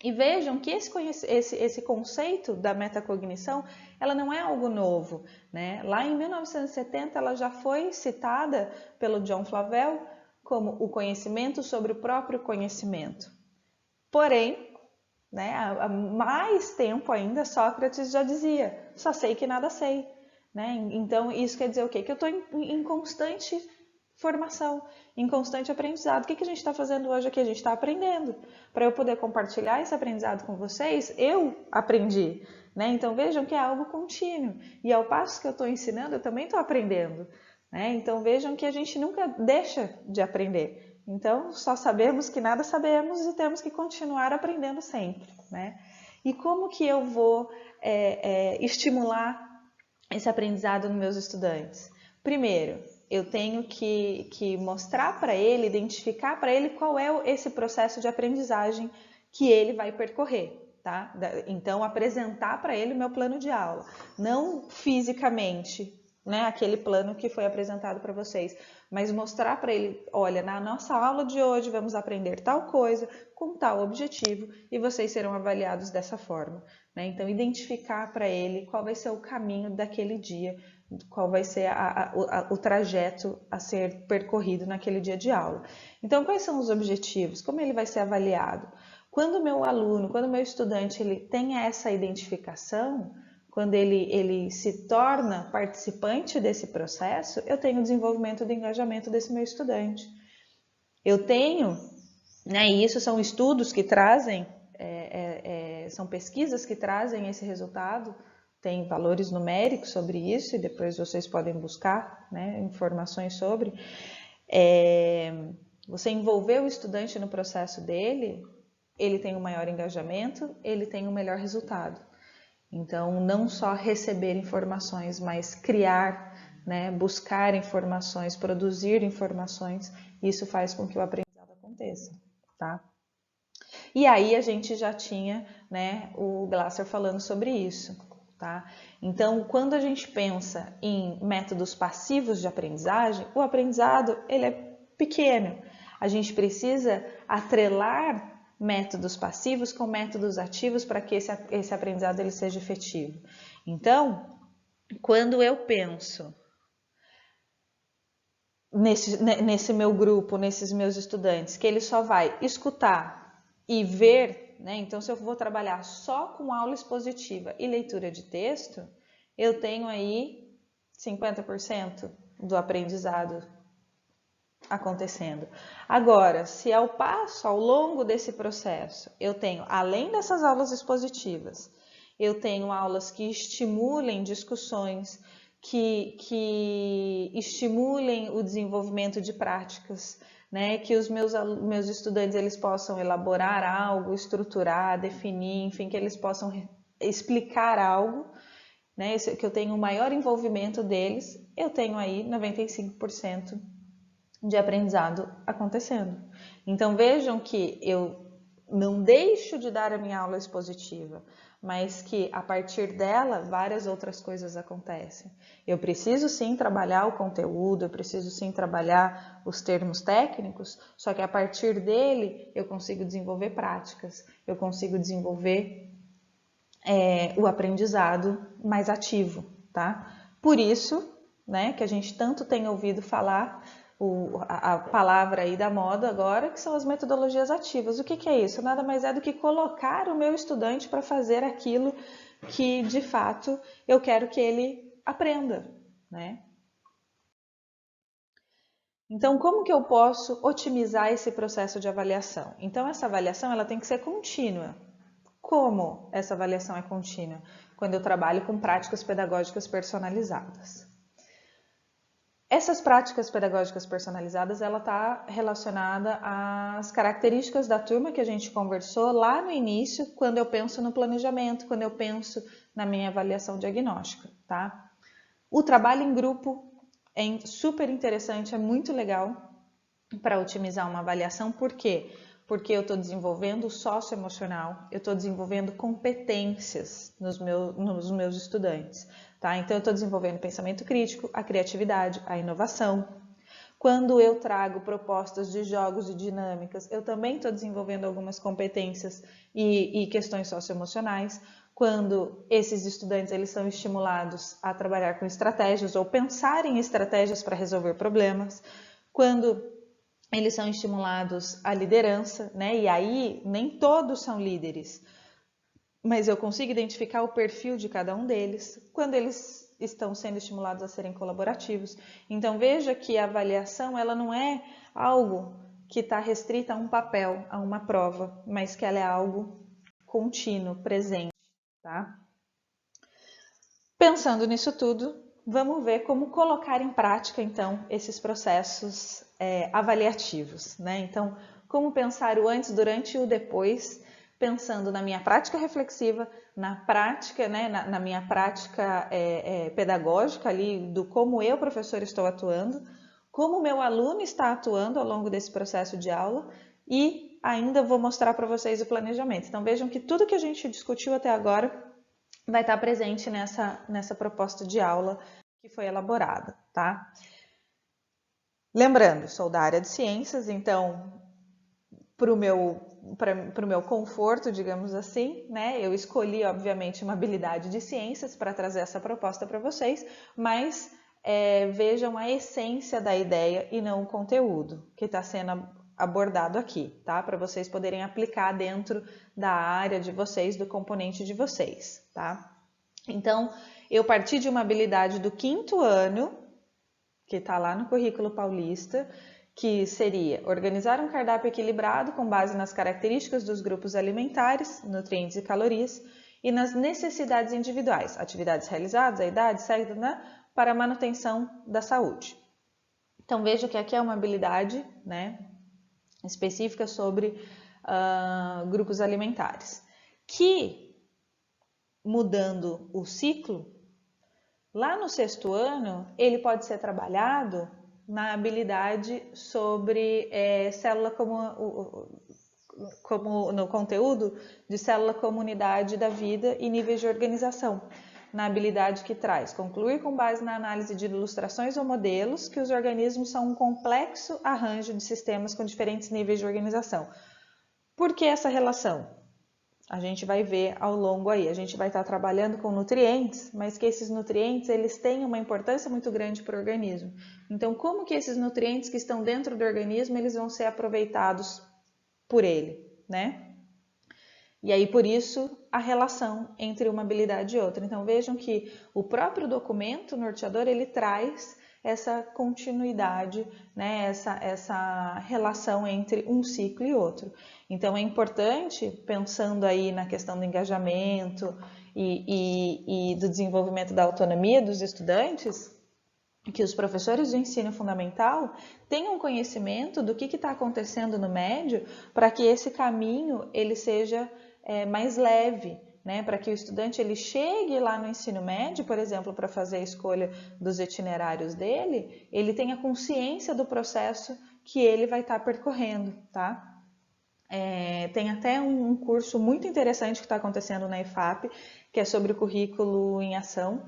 E vejam que esse conceito da metacognição, ela não é algo novo, né? Lá em 1970 ela já foi citada pelo John Flavel como o conhecimento sobre o próprio conhecimento. Porém, né, há mais tempo ainda, Sócrates já dizia, só sei que nada sei. Né? Então, isso quer dizer o quê? Que eu estou em constante formação, em constante aprendizado. O que a gente está fazendo hoje aqui? A gente está aprendendo. Para eu poder compartilhar esse aprendizado com vocês, eu aprendi. Né? Então, vejam que é algo contínuo. E ao passo que eu estou ensinando, eu também estou aprendendo. Né? Então, vejam que a gente nunca deixa de aprender. Então, só sabemos que nada sabemos e temos que continuar aprendendo sempre. Né? E como que eu vou estimular esse aprendizado nos meus estudantes? Primeiro, eu tenho que mostrar para ele, identificar para ele qual é esse processo de aprendizagem que ele vai percorrer. Tá? Então, apresentar para ele o meu plano de aula, não fisicamente, né, aquele plano que foi apresentado para vocês, mas mostrar para ele, olha, na nossa aula de hoje vamos aprender tal coisa, com tal objetivo, e vocês serão avaliados dessa forma. Né? Então, identificar para ele qual vai ser o caminho daquele dia, qual vai ser o trajeto a ser percorrido naquele dia de aula. Então, quais são os objetivos? Como ele vai ser avaliado? Quando o meu aluno, quando o meu estudante ele tem essa identificação, quando ele se torna participante desse processo, eu tenho o desenvolvimento do engajamento desse meu estudante. Eu tenho, né, e isso são estudos que trazem, são pesquisas que trazem esse resultado, tem valores numéricos sobre isso e depois vocês podem buscar, né, informações sobre. Você envolver o estudante no processo dele, ele tem um maior engajamento, ele tem um melhor resultado. Então, não só receber informações, mas criar, né, buscar informações, produzir informações, isso faz com que o aprendizado aconteça, tá? E aí a gente já tinha, né, o Glasser falando sobre isso, tá? Então, quando a gente pensa em métodos passivos de aprendizagem, o aprendizado ele é pequeno. A gente precisa atrelar métodos passivos com métodos ativos para que esse aprendizado ele seja efetivo. Então, quando eu penso nesse meu grupo, nesses meus estudantes, que ele só vai escutar e ver, né? Então, se eu vou trabalhar só com aula expositiva e leitura de texto, eu tenho aí 50% do aprendizado acontecendo. Agora, se ao passo, ao longo desse processo, eu tenho, além dessas aulas expositivas, eu tenho aulas que estimulem discussões, que estimulem o desenvolvimento de práticas, né? Que os meus estudantes eles possam elaborar algo, estruturar, definir, enfim, que eles possam explicar algo, né? Que eu tenho um maior envolvimento deles, eu tenho aí 95% de aprendizado acontecendo. Então vejam que eu não deixo de dar a minha aula expositiva, mas que a partir dela várias outras coisas acontecem. Eu preciso sim trabalhar o conteúdo, eu preciso sim trabalhar os termos técnicos, só que a partir dele eu consigo desenvolver práticas, eu consigo desenvolver o aprendizado mais ativo, tá? Por isso, né, que a gente tanto tem ouvido falar a palavra aí da moda agora, que são as metodologias ativas. O que é isso? Nada mais é do que colocar o meu estudante para fazer aquilo que, de fato, eu quero que ele aprenda, né? Então, como que eu posso otimizar esse processo de avaliação? Então, essa avaliação ela tem que ser contínua. Como essa avaliação é contínua? Quando eu trabalho com práticas pedagógicas personalizadas. Essas práticas pedagógicas personalizadas, ela está relacionada às características da turma que a gente conversou lá no início, quando eu penso no planejamento, quando eu penso na minha avaliação diagnóstica, tá? O trabalho em grupo é super interessante, é muito legal para otimizar uma avaliação, por quê? Porque eu estou desenvolvendo o socioemocional, eu estou desenvolvendo competências nos meus estudantes, tá? Então eu estou desenvolvendo o pensamento crítico, a criatividade, a inovação. Quando eu trago propostas de jogos e dinâmicas, eu também estou desenvolvendo algumas competências e questões socioemocionais. Quando esses estudantes eles são estimulados a trabalhar com estratégias ou pensar em estratégias para resolver problemas. Quando eles são estimulados à liderança, né? E aí nem todos são líderes, mas eu consigo identificar o perfil de cada um deles quando eles estão sendo estimulados a serem colaborativos. Então veja que a avaliação ela não é algo que está restrita a um papel, a uma prova, mas que ela é algo contínuo, presente, tá? Pensando nisso tudo, vamos ver como colocar em prática, então, esses processos avaliativos, né? Então, como pensar o antes, durante e o depois, pensando na minha prática reflexiva, na prática, né, na minha prática pedagógica ali, do como eu, professor, estou atuando, como o meu aluno está atuando ao longo desse processo de aula e ainda vou mostrar para vocês o planejamento. Então, vejam que tudo que a gente discutiu até agora vai estar presente nessa proposta de aula que foi elaborada, tá? Lembrando, sou da área de ciências, então, para o meu conforto, digamos assim, né? Eu escolhi, obviamente, uma habilidade de ciências para trazer essa proposta para vocês, mas vejam a essência da ideia e não o conteúdo que está sendo abordado aqui, tá? Para vocês poderem aplicar dentro da área de vocês, do componente de vocês, tá? Então, eu parti de uma habilidade do 5º ano, que está lá no currículo paulista, que seria organizar um cardápio equilibrado com base nas características dos grupos alimentares, nutrientes e calorias, e nas necessidades individuais, atividades realizadas, a idade, sexo, né, para a manutenção da saúde. Então veja que aqui é uma habilidade, né, específica sobre grupos alimentares, que, mudando o ciclo, lá no 6º ano, ele pode ser trabalhado na habilidade sobre célula como no conteúdo de célula comunidade da vida e níveis de organização, na habilidade que traz concluir com base na análise de ilustrações ou modelos que os organismos são um complexo arranjo de sistemas com diferentes níveis de organização. Por que essa relação? A gente vai ver ao longo aí, a gente vai estar trabalhando com nutrientes, mas que esses nutrientes eles têm uma importância muito grande para o organismo. Então, como que esses nutrientes que estão dentro do organismo, eles vão ser aproveitados por ele, né? E aí, por isso, a relação entre uma habilidade e outra. Então, vejam que o próprio documento norteador, ele traz essa continuidade, né, essa relação entre um ciclo e outro. Então é importante, pensando aí na questão do engajamento e do desenvolvimento da autonomia dos estudantes, que os professores de ensino fundamental tenham conhecimento do que está acontecendo no médio, para que esse caminho ele seja mais leve, né? Para que o estudante ele chegue lá no ensino médio, por exemplo, para fazer a escolha dos itinerários dele, ele tenha consciência do processo que ele vai estar percorrendo, tá? Tem até um curso muito interessante que está acontecendo na IFAP, que é sobre o currículo em ação,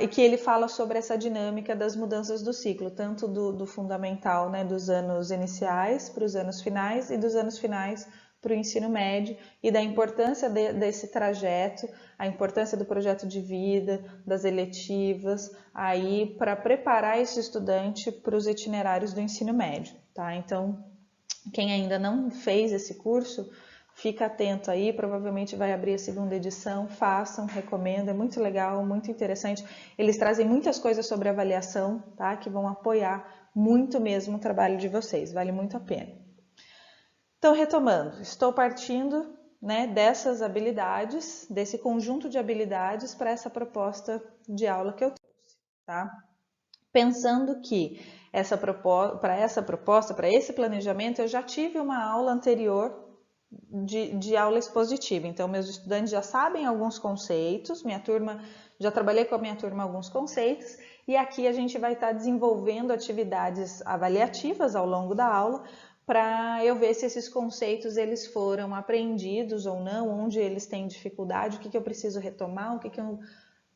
e que ele fala sobre essa dinâmica das mudanças do ciclo, tanto do fundamental, né, dos anos iniciais para os anos finais e dos anos finais para o ensino médio, e da importância desse trajeto, a importância do projeto de vida, das eletivas, aí para preparar esse estudante para os itinerários do ensino médio, tá? Então, quem ainda não fez esse curso, fica atento aí, provavelmente vai abrir a segunda edição, façam, recomendo, é muito legal, muito interessante. Eles trazem muitas coisas sobre avaliação, tá? Que vão apoiar muito mesmo o trabalho de vocês, vale muito a pena. Então, retomando, estou partindo, né, dessas habilidades, desse conjunto de habilidades para essa proposta de aula que eu trouxe, tá? Pensando que para esse planejamento, eu já tive uma aula anterior de aula expositiva. Então, meus estudantes já sabem alguns conceitos, já trabalhei com a minha turma alguns conceitos, e aqui a gente vai estar desenvolvendo atividades avaliativas ao longo da aula, para eu ver se esses conceitos eles foram aprendidos ou não, onde eles têm dificuldade, o que eu preciso retomar, o que eu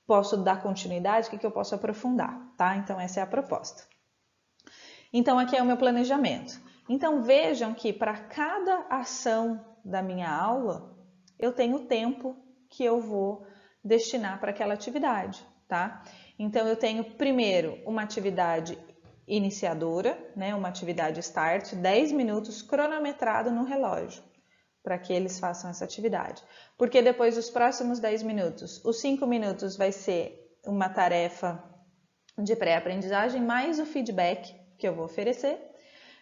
posso dar continuidade, o que eu posso aprofundar, tá? Então, essa é a proposta. Então, aqui é o meu planejamento. Então, vejam que para cada ação da minha aula, eu tenho tempo que eu vou destinar para aquela atividade, tá? Então, eu tenho primeiro uma atividade iniciadora, né? Uma atividade start, 10 minutos cronometrado no relógio, para que eles façam essa atividade. Porque depois dos próximos 10 minutos, os 5 minutos vai ser uma tarefa de pré-aprendizagem, mais o feedback que eu vou oferecer.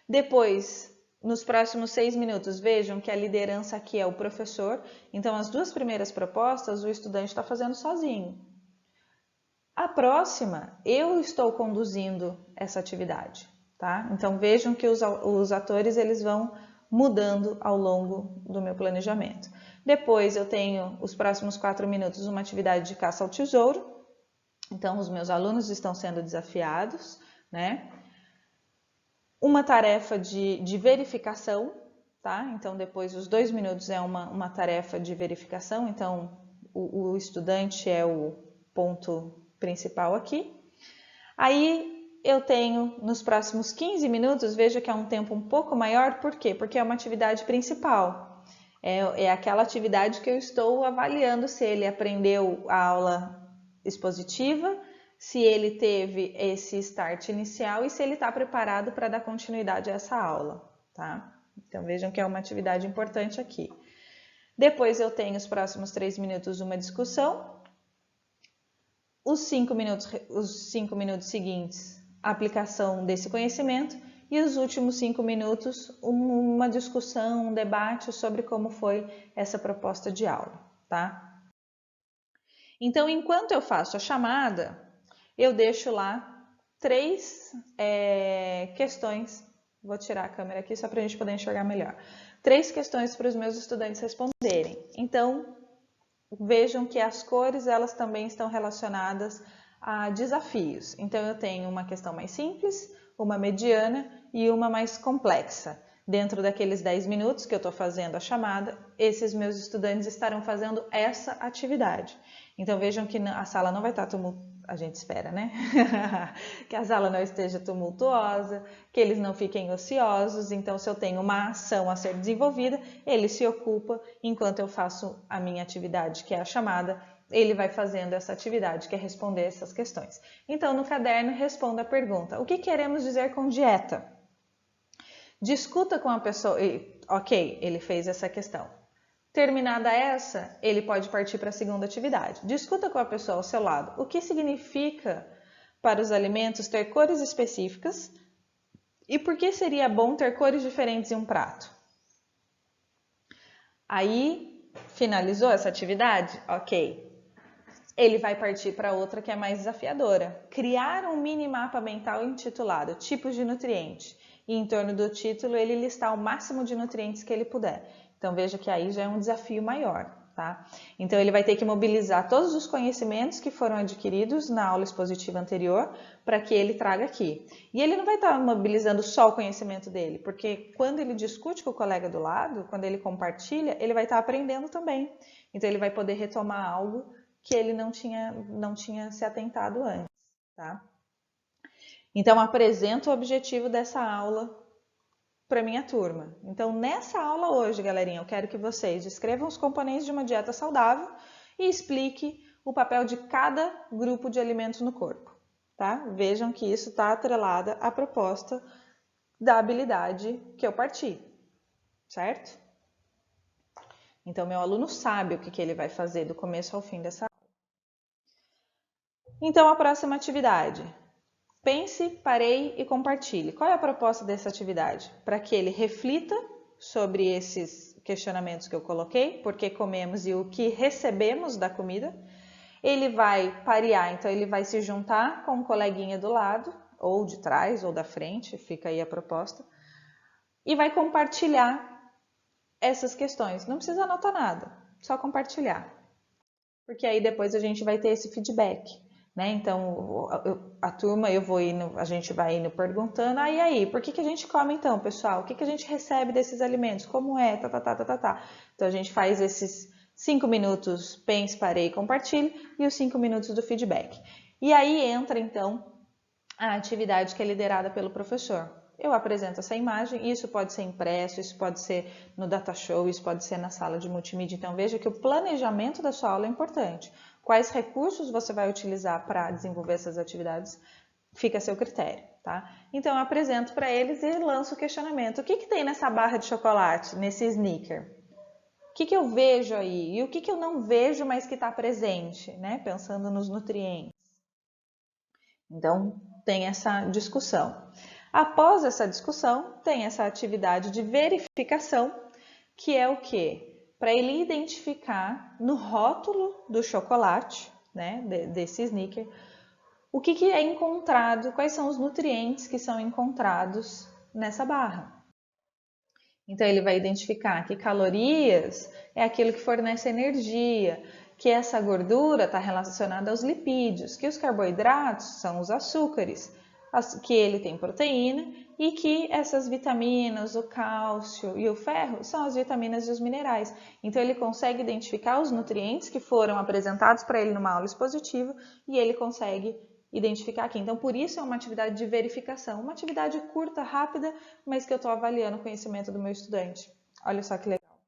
Depois, nos próximos 6 minutos, vejam que a liderança aqui é o professor. Então, as duas primeiras propostas, o estudante está fazendo sozinho. A próxima, eu estou conduzindo essa atividade, tá? Então, vejam que os atores, eles vão mudando ao longo do meu planejamento. Depois, eu tenho os próximos 4 minutos uma atividade de caça ao tesouro. Então, os meus alunos estão sendo desafiados, né? Uma tarefa de verificação, tá? Então, depois, os 2 minutos é uma tarefa de verificação. Então, o estudante é o ponto principal aqui. Aí, eu tenho, nos próximos 15 minutos, veja que é um tempo um pouco maior. Por quê? Porque é uma atividade principal. É aquela atividade que eu estou avaliando se ele aprendeu a aula expositiva, se ele teve esse start inicial e se ele está preparado para dar continuidade a essa aula, tá? Então, vejam que é uma atividade importante aqui. Depois, eu tenho os próximos 3 minutos uma discussão. Os 5 minutos seguintes, a aplicação desse conhecimento. E os últimos 5 minutos, uma discussão, um debate sobre como foi essa proposta de aula, tá? Então, enquanto eu faço a chamada, eu deixo lá 3 questões. Vou tirar a câmera aqui só para a gente poder enxergar melhor. 3 questões para os meus estudantes responderem. Então, vejam que as cores, elas também estão relacionadas a desafios. Então, eu tenho uma questão mais simples, uma mediana e uma mais complexa. Dentro daqueles 10 minutos que eu estou fazendo a chamada, esses meus estudantes estarão fazendo essa atividade. Então, vejam que a sala não vai estar tumultuosa, a gente espera, né? Que a sala não esteja tumultuosa, que eles não fiquem ociosos. Então, se eu tenho uma ação a ser desenvolvida, ele se ocupa enquanto eu faço a minha atividade, que é a chamada, ele vai fazendo essa atividade, que é responder essas questões. Então, no caderno, responda a pergunta: o que queremos dizer com dieta? Discuta com a pessoa. Ok, ele fez essa questão. Terminada essa, ele pode partir para a segunda atividade. Discuta com a pessoa ao seu lado o que significa para os alimentos ter cores específicas? E por que seria bom ter cores diferentes em um prato? Aí, finalizou essa atividade? Ok. Ele vai partir para outra que é mais desafiadora. Criar um mini mapa mental intitulado Tipos de Nutrientes. E em torno do título ele listar o máximo de nutrientes que ele puder. Então veja que aí já é um desafio maior, tá? Então ele vai ter que mobilizar todos os conhecimentos que foram adquiridos na aula expositiva anterior para que ele traga aqui. E ele não vai estar mobilizando só o conhecimento dele, porque quando ele discute com o colega do lado, quando ele compartilha, ele vai estar aprendendo também. Então ele vai poder retomar algo que ele não tinha se atentado antes, tá? Então, apresento o objetivo dessa aula para minha turma. Então, nessa aula hoje, galerinha, eu quero que vocês descrevam os componentes de uma dieta saudável e explique o papel de cada grupo de alimentos no corpo, tá? Vejam que isso está atrelado à proposta da habilidade que eu parti, certo? Então, meu aluno sabe o que ele vai fazer do começo ao fim dessa aula. Então, a próxima atividade. Pense, pareie e compartilhe. Qual é a proposta dessa atividade? Para que ele reflita sobre esses questionamentos que eu coloquei, por que comemos e o que recebemos da comida. Ele vai parear, então ele vai se juntar com um coleguinha do lado, ou de trás, ou da frente, fica aí a proposta, e vai compartilhar essas questões. Não precisa anotar nada, só compartilhar. Porque aí depois a gente vai ter esse feedback. Né? Então, a turma, a gente vai indo perguntando, aí, por que a gente come então, pessoal? O que a gente recebe desses alimentos? Como é? Então, a gente faz esses 5 minutos, pense, parei, compartilhe, e os 5 minutos do feedback. E aí entra, então, a atividade que é liderada pelo professor. Eu apresento essa imagem, isso pode ser impresso, isso pode ser no data show, isso pode ser na sala de multimídia. Então, veja que o planejamento da sua aula é importante. Quais recursos você vai utilizar para desenvolver essas atividades, fica a seu critério, tá? Então, eu apresento para eles e lanço o questionamento. O que tem nessa barra de chocolate, nesse sneaker? O que eu vejo aí? E o que eu não vejo, mas que está presente, né? Pensando nos nutrientes. Então, tem essa discussão. Após essa discussão, tem essa atividade de verificação, que é o quê? Para ele identificar no rótulo do chocolate, né, desse sneaker, o que é encontrado, quais são os nutrientes que são encontrados nessa barra. Então, ele vai identificar que calorias é aquilo que fornece energia, que essa gordura está relacionada aos lipídios, que os carboidratos são os açúcares, que ele tem proteína e que essas vitaminas, o cálcio e o ferro são as vitaminas e os minerais. Então ele consegue identificar os nutrientes que foram apresentados para ele numa aula expositiva e ele consegue identificar aqui. Então por isso é uma atividade de verificação, uma atividade curta, rápida, mas que eu estou avaliando o conhecimento do meu estudante. Olha só que legal,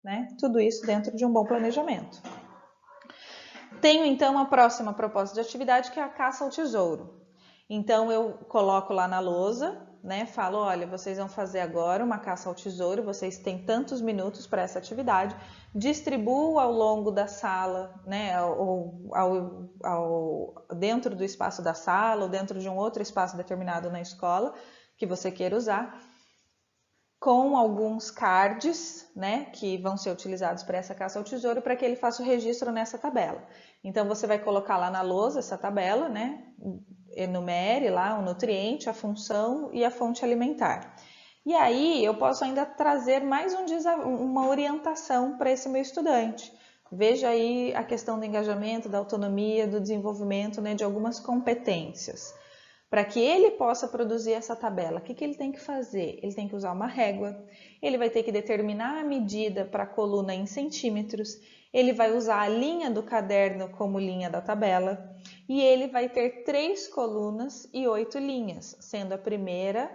né? Tudo isso dentro de um bom planejamento. Tenho então a próxima proposta de atividade que é a caça ao tesouro. Então eu coloco lá na lousa, né? Falo, olha, vocês vão fazer agora uma caça ao tesouro, vocês têm tantos minutos para essa atividade, distribuo ao longo da sala, né? Dentro do espaço da sala ou dentro de um outro espaço determinado na escola que você queira usar, com alguns cards, né, que vão ser utilizados para essa caça ao tesouro, para que ele faça o registro nessa tabela. Então, você vai colocar lá na lousa essa tabela, né, enumere lá o nutriente, a função e a fonte alimentar. E aí, eu posso ainda trazer mais uma orientação para esse meu estudante. Veja aí a questão do engajamento, da autonomia, do desenvolvimento, né, de algumas competências. Para que ele possa produzir essa tabela, o que ele tem que fazer? Ele tem que usar uma régua, ele vai ter que determinar a medida para a coluna em centímetros, ele vai usar a linha do caderno como linha da tabela e ele vai ter 3 colunas e 8 linhas, sendo a primeira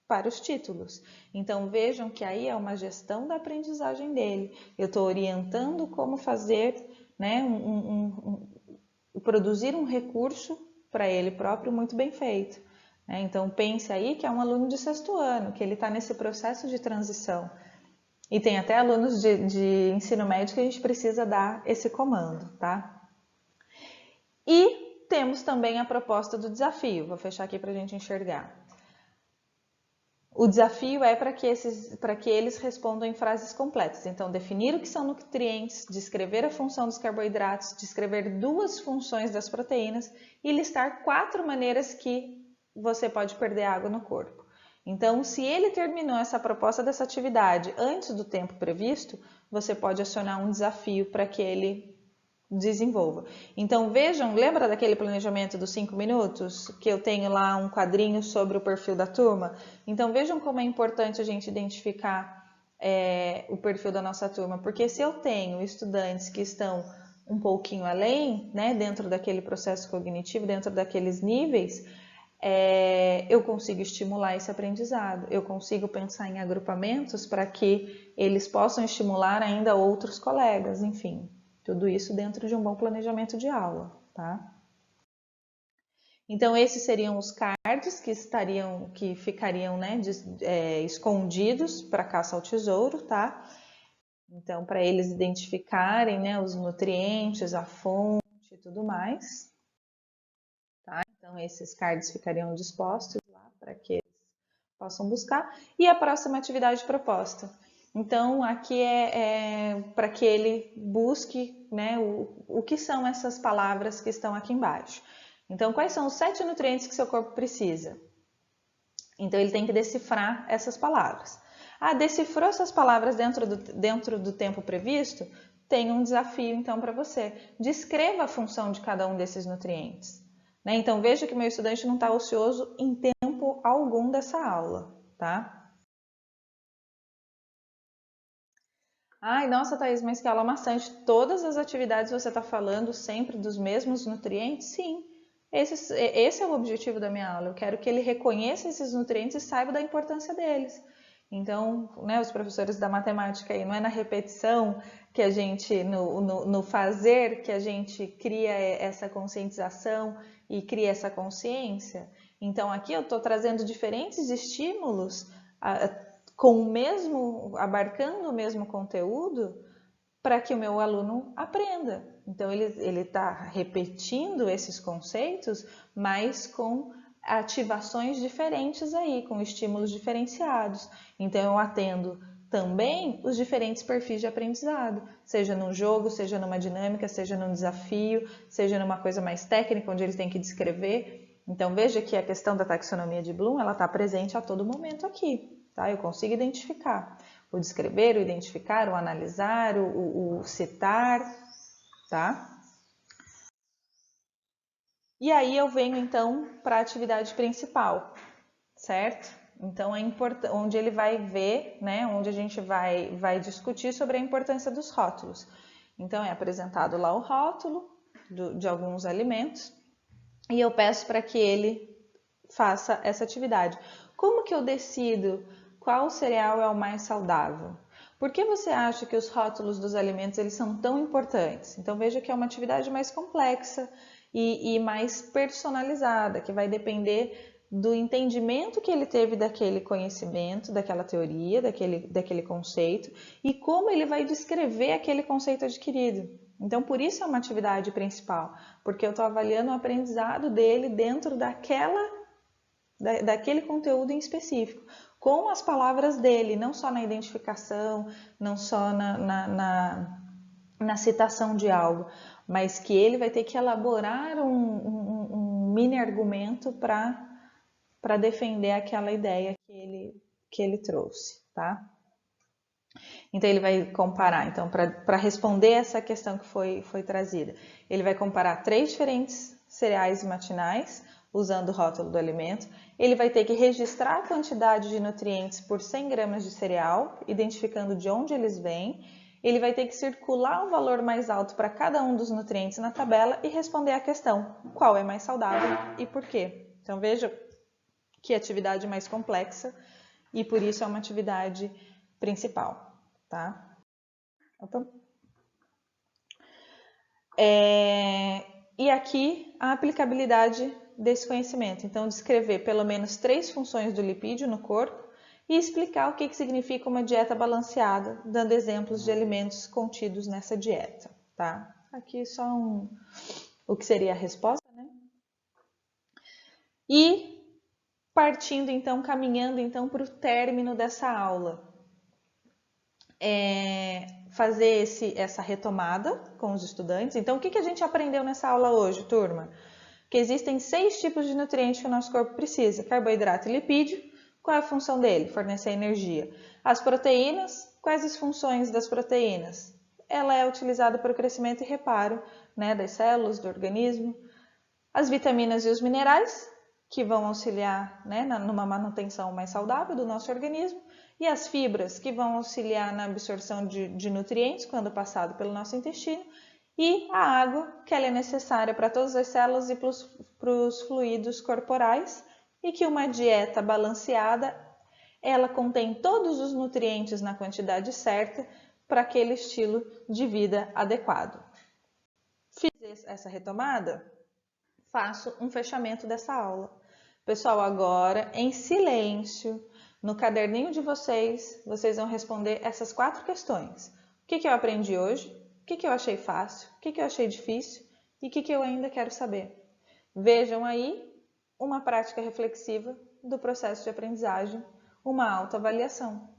para os títulos. Então vejam que aí é uma gestão da aprendizagem dele. Eu estou orientando como fazer, né, produzir um recurso para ele próprio muito bem feito. Né? Então pense aí que é um aluno de 6º ano, que ele está nesse processo de transição. E tem até alunos de ensino médio que a gente precisa dar esse comando, tá? E temos também a proposta do desafio. Vou fechar aqui para a gente enxergar. O desafio é para que eles respondam em frases completas. Então, definir o que são nutrientes, descrever a função dos carboidratos, descrever 2 funções das proteínas e listar 4 maneiras que você pode perder água no corpo. Então, se ele terminou essa proposta dessa atividade antes do tempo previsto, você pode acionar um desafio para que ele desenvolva. Então vejam, lembra daquele planejamento dos 5 minutos? Que eu tenho lá um quadrinho sobre o perfil da turma? Então vejam como é importante a gente identificar o perfil da nossa turma, porque se eu tenho estudantes que estão um pouquinho além, né, dentro daquele processo cognitivo, dentro daqueles níveis, eu consigo estimular esse aprendizado, eu consigo pensar em agrupamentos para que eles possam estimular ainda outros colegas, enfim. Tudo isso dentro de um bom planejamento de aula, tá? Então, esses seriam os cards que ficariam, né, escondidos para caça ao tesouro, tá? Então, para eles identificarem, né, os nutrientes, a fonte e tudo mais, tá? Então, esses cards ficariam dispostos lá para que eles possam buscar. E a próxima atividade proposta. Então, aqui é para que ele busque, né, o que são essas palavras que estão aqui embaixo. Então, quais são os 7 nutrientes que seu corpo precisa? Então, ele tem que decifrar essas palavras. Decifrou essas palavras dentro do tempo previsto? Tem um desafio, então, para você. Descreva a função de cada um desses nutrientes. Né? Então, veja que meu estudante não está ocioso em tempo algum dessa aula, tá? Ai, nossa, Thaís, mas que aula maçante. Todas as atividades você está falando sempre dos mesmos nutrientes? Sim, esse é o objetivo da minha aula. Eu quero que ele reconheça esses nutrientes e saiba da importância deles. Então, né, os professores da matemática aí, não é na repetição que a gente, no fazer, que a gente cria essa conscientização e cria essa consciência. Então, aqui eu estou trazendo diferentes estímulos abarcando o mesmo conteúdo para que o meu aluno aprenda. Então, ele está repetindo esses conceitos, mas com ativações diferentes aí, com estímulos diferenciados. Então, eu atendo também os diferentes perfis de aprendizado, seja num jogo, seja numa dinâmica, seja num desafio, seja numa coisa mais técnica, onde ele tem que descrever. Então, veja que a questão da taxonomia de Bloom, ela está presente a todo momento aqui. Tá? Eu consigo identificar o descrever, o identificar, o analisar, o citar, tá? E aí eu venho então para a atividade principal, certo? Então é importante, onde ele vai ver, né? Onde a gente vai discutir sobre a importância dos rótulos. Então é apresentado lá o rótulo de alguns alimentos e eu peço para que ele faça essa atividade. Como que eu decido qual cereal é o mais saudável? Por que você acha que os rótulos dos alimentos eles são tão importantes? Então veja que é uma atividade mais complexa e mais personalizada, que vai depender do entendimento que ele teve daquele conhecimento, daquela teoria, daquele conceito e como ele vai descrever aquele conceito adquirido. Então, por isso é uma atividade principal, porque eu estou avaliando o aprendizado dele dentro daquele conteúdo em específico, com as palavras dele, não só na identificação, não só na citação de algo, mas que ele vai ter que elaborar um mini argumento para defender aquela ideia que ele trouxe, tá? Então ele vai comparar, então para responder essa questão que foi trazida, ele vai comparar 3 diferentes cereais matinais, usando o rótulo do alimento. Ele vai ter que registrar a quantidade de nutrientes por 100 gramas de cereal, identificando de onde eles vêm. Ele vai ter que circular um valor mais alto para cada um dos nutrientes na tabela e responder a questão: qual é mais saudável e por quê? Então veja que atividade mais complexa e por isso é uma atividade principal, tá? Opa. E aqui a aplicabilidade desse conhecimento. Então, descrever pelo menos 3 funções do lipídio no corpo e explicar o que significa uma dieta balanceada, dando exemplos de alimentos contidos nessa dieta, tá? Aqui só o que seria a resposta, né? E partindo então, caminhando então para o término dessa aula. Fazer essa retomada com os estudantes. Então, o que a gente aprendeu nessa aula hoje, turma? Que existem 6 tipos de nutrientes que o nosso corpo precisa: carboidrato e lipídio. Qual é a função dele? Fornecer energia. As proteínas, quais as funções das proteínas? Ela é utilizada para o crescimento e reparo, né, das células, do organismo. As vitaminas e os minerais, que vão auxiliar, né, numa manutenção mais saudável do nosso organismo. E as fibras, que vão auxiliar na absorção de nutrientes quando passado pelo nosso intestino. E a água, que ela é necessária para todas as células e para os fluidos corporais. E que uma dieta balanceada, ela contém todos os nutrientes na quantidade certa para aquele estilo de vida adequado. Fiz essa retomada? Faço um fechamento dessa aula. Pessoal, agora, em silêncio, no caderninho de vocês, vocês vão responder essas 4 questões. O que eu aprendi hoje? O que eu achei fácil? O que eu achei difícil? E o que eu ainda quero saber? Vejam aí uma prática reflexiva do processo de aprendizagem, uma autoavaliação.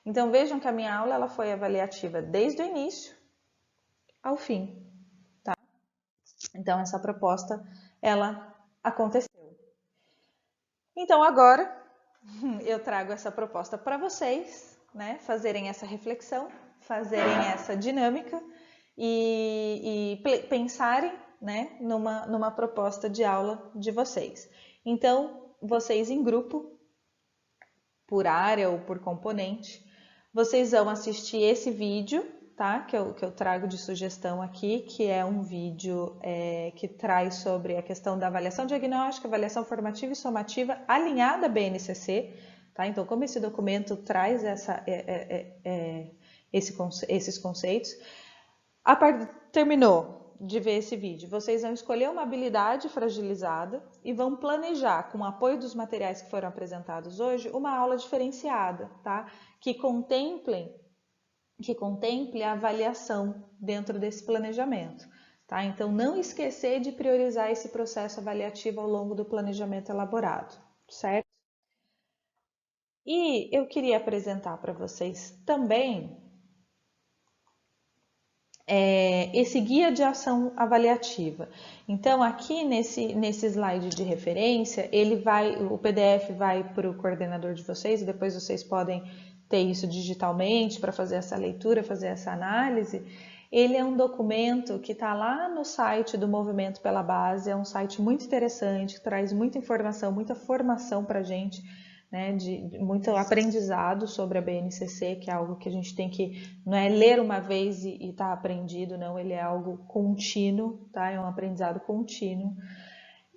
Então, vejam que a minha aula ela foi avaliativa desde o início ao fim. Tá? Então, essa proposta, ela aconteceu. Então, agora, eu trago essa proposta para vocês, né, fazerem essa reflexão, fazerem essa dinâmica e pensarem, né, numa proposta de aula de vocês. Então, vocês em grupo, por área ou por componente, vocês vão assistir esse vídeo, tá, que eu trago de sugestão aqui, que é um vídeo que traz sobre a questão da avaliação diagnóstica, avaliação formativa e somativa alinhada à BNCC. Tá? Então, como esse documento traz esses conceitos, terminou de ver esse vídeo, vocês vão escolher uma habilidade fragilizada e vão planejar, com o apoio dos materiais que foram apresentados hoje, uma aula diferenciada, tá? Que contemple a avaliação dentro desse planejamento. Tá? Então, não esquecer de priorizar esse processo avaliativo ao longo do planejamento elaborado, certo? E eu queria apresentar para vocês também esse guia de ação avaliativa. Então, aqui nesse slide de referência, o PDF vai para o coordenador de vocês, e depois vocês podem ter isso digitalmente para fazer essa leitura, fazer essa análise. Ele é um documento que está lá no site do Movimento pela Base, é um site muito interessante, que traz muita informação, muita formação para a gente, né, de muito aprendizado sobre a BNCC, que é algo que a gente tem que, não é ler uma vez e tá aprendido, não, ele é algo contínuo, tá? É um aprendizado contínuo.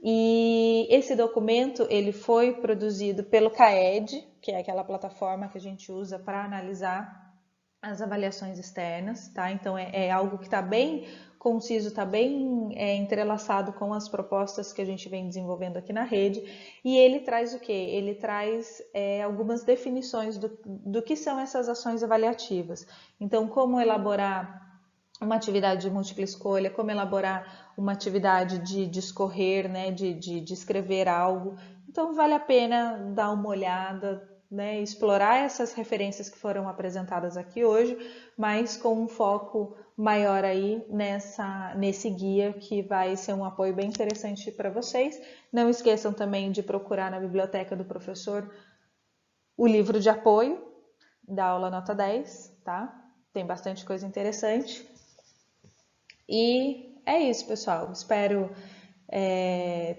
E esse documento, ele foi produzido pelo CAED, que é aquela plataforma que a gente usa para analisar as avaliações externas, tá? Então, é algo que está bem conciso, está bem entrelaçado com as propostas que a gente vem desenvolvendo aqui na rede. E ele traz o quê? Ele traz algumas definições do que são essas ações avaliativas. Então, como elaborar uma atividade de múltipla escolha, como elaborar uma atividade de discorrer, né, de escrever algo. Então, vale a pena dar uma olhada, né, explorar essas referências que foram apresentadas aqui hoje, mas com um foco maior aí nesse guia, que vai ser um apoio bem interessante para vocês. Não esqueçam também de procurar na biblioteca do professor o livro de apoio da aula nota 10, tá? Tem bastante coisa interessante. E é isso, pessoal. Espero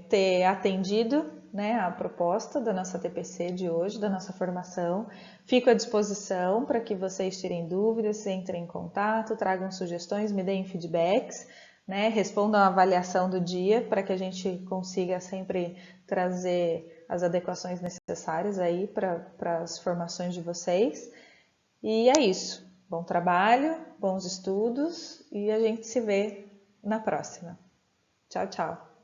ter atendido, né, a proposta da nossa TPC de hoje, da nossa formação. Fico à disposição para que vocês tirem dúvidas, entrem em contato, tragam sugestões, me deem feedbacks, né, respondam a avaliação do dia para que a gente consiga sempre trazer as adequações necessárias aí para as formações de vocês. E é isso. Bom trabalho, bons estudos e a gente se vê na próxima. Tchau, tchau.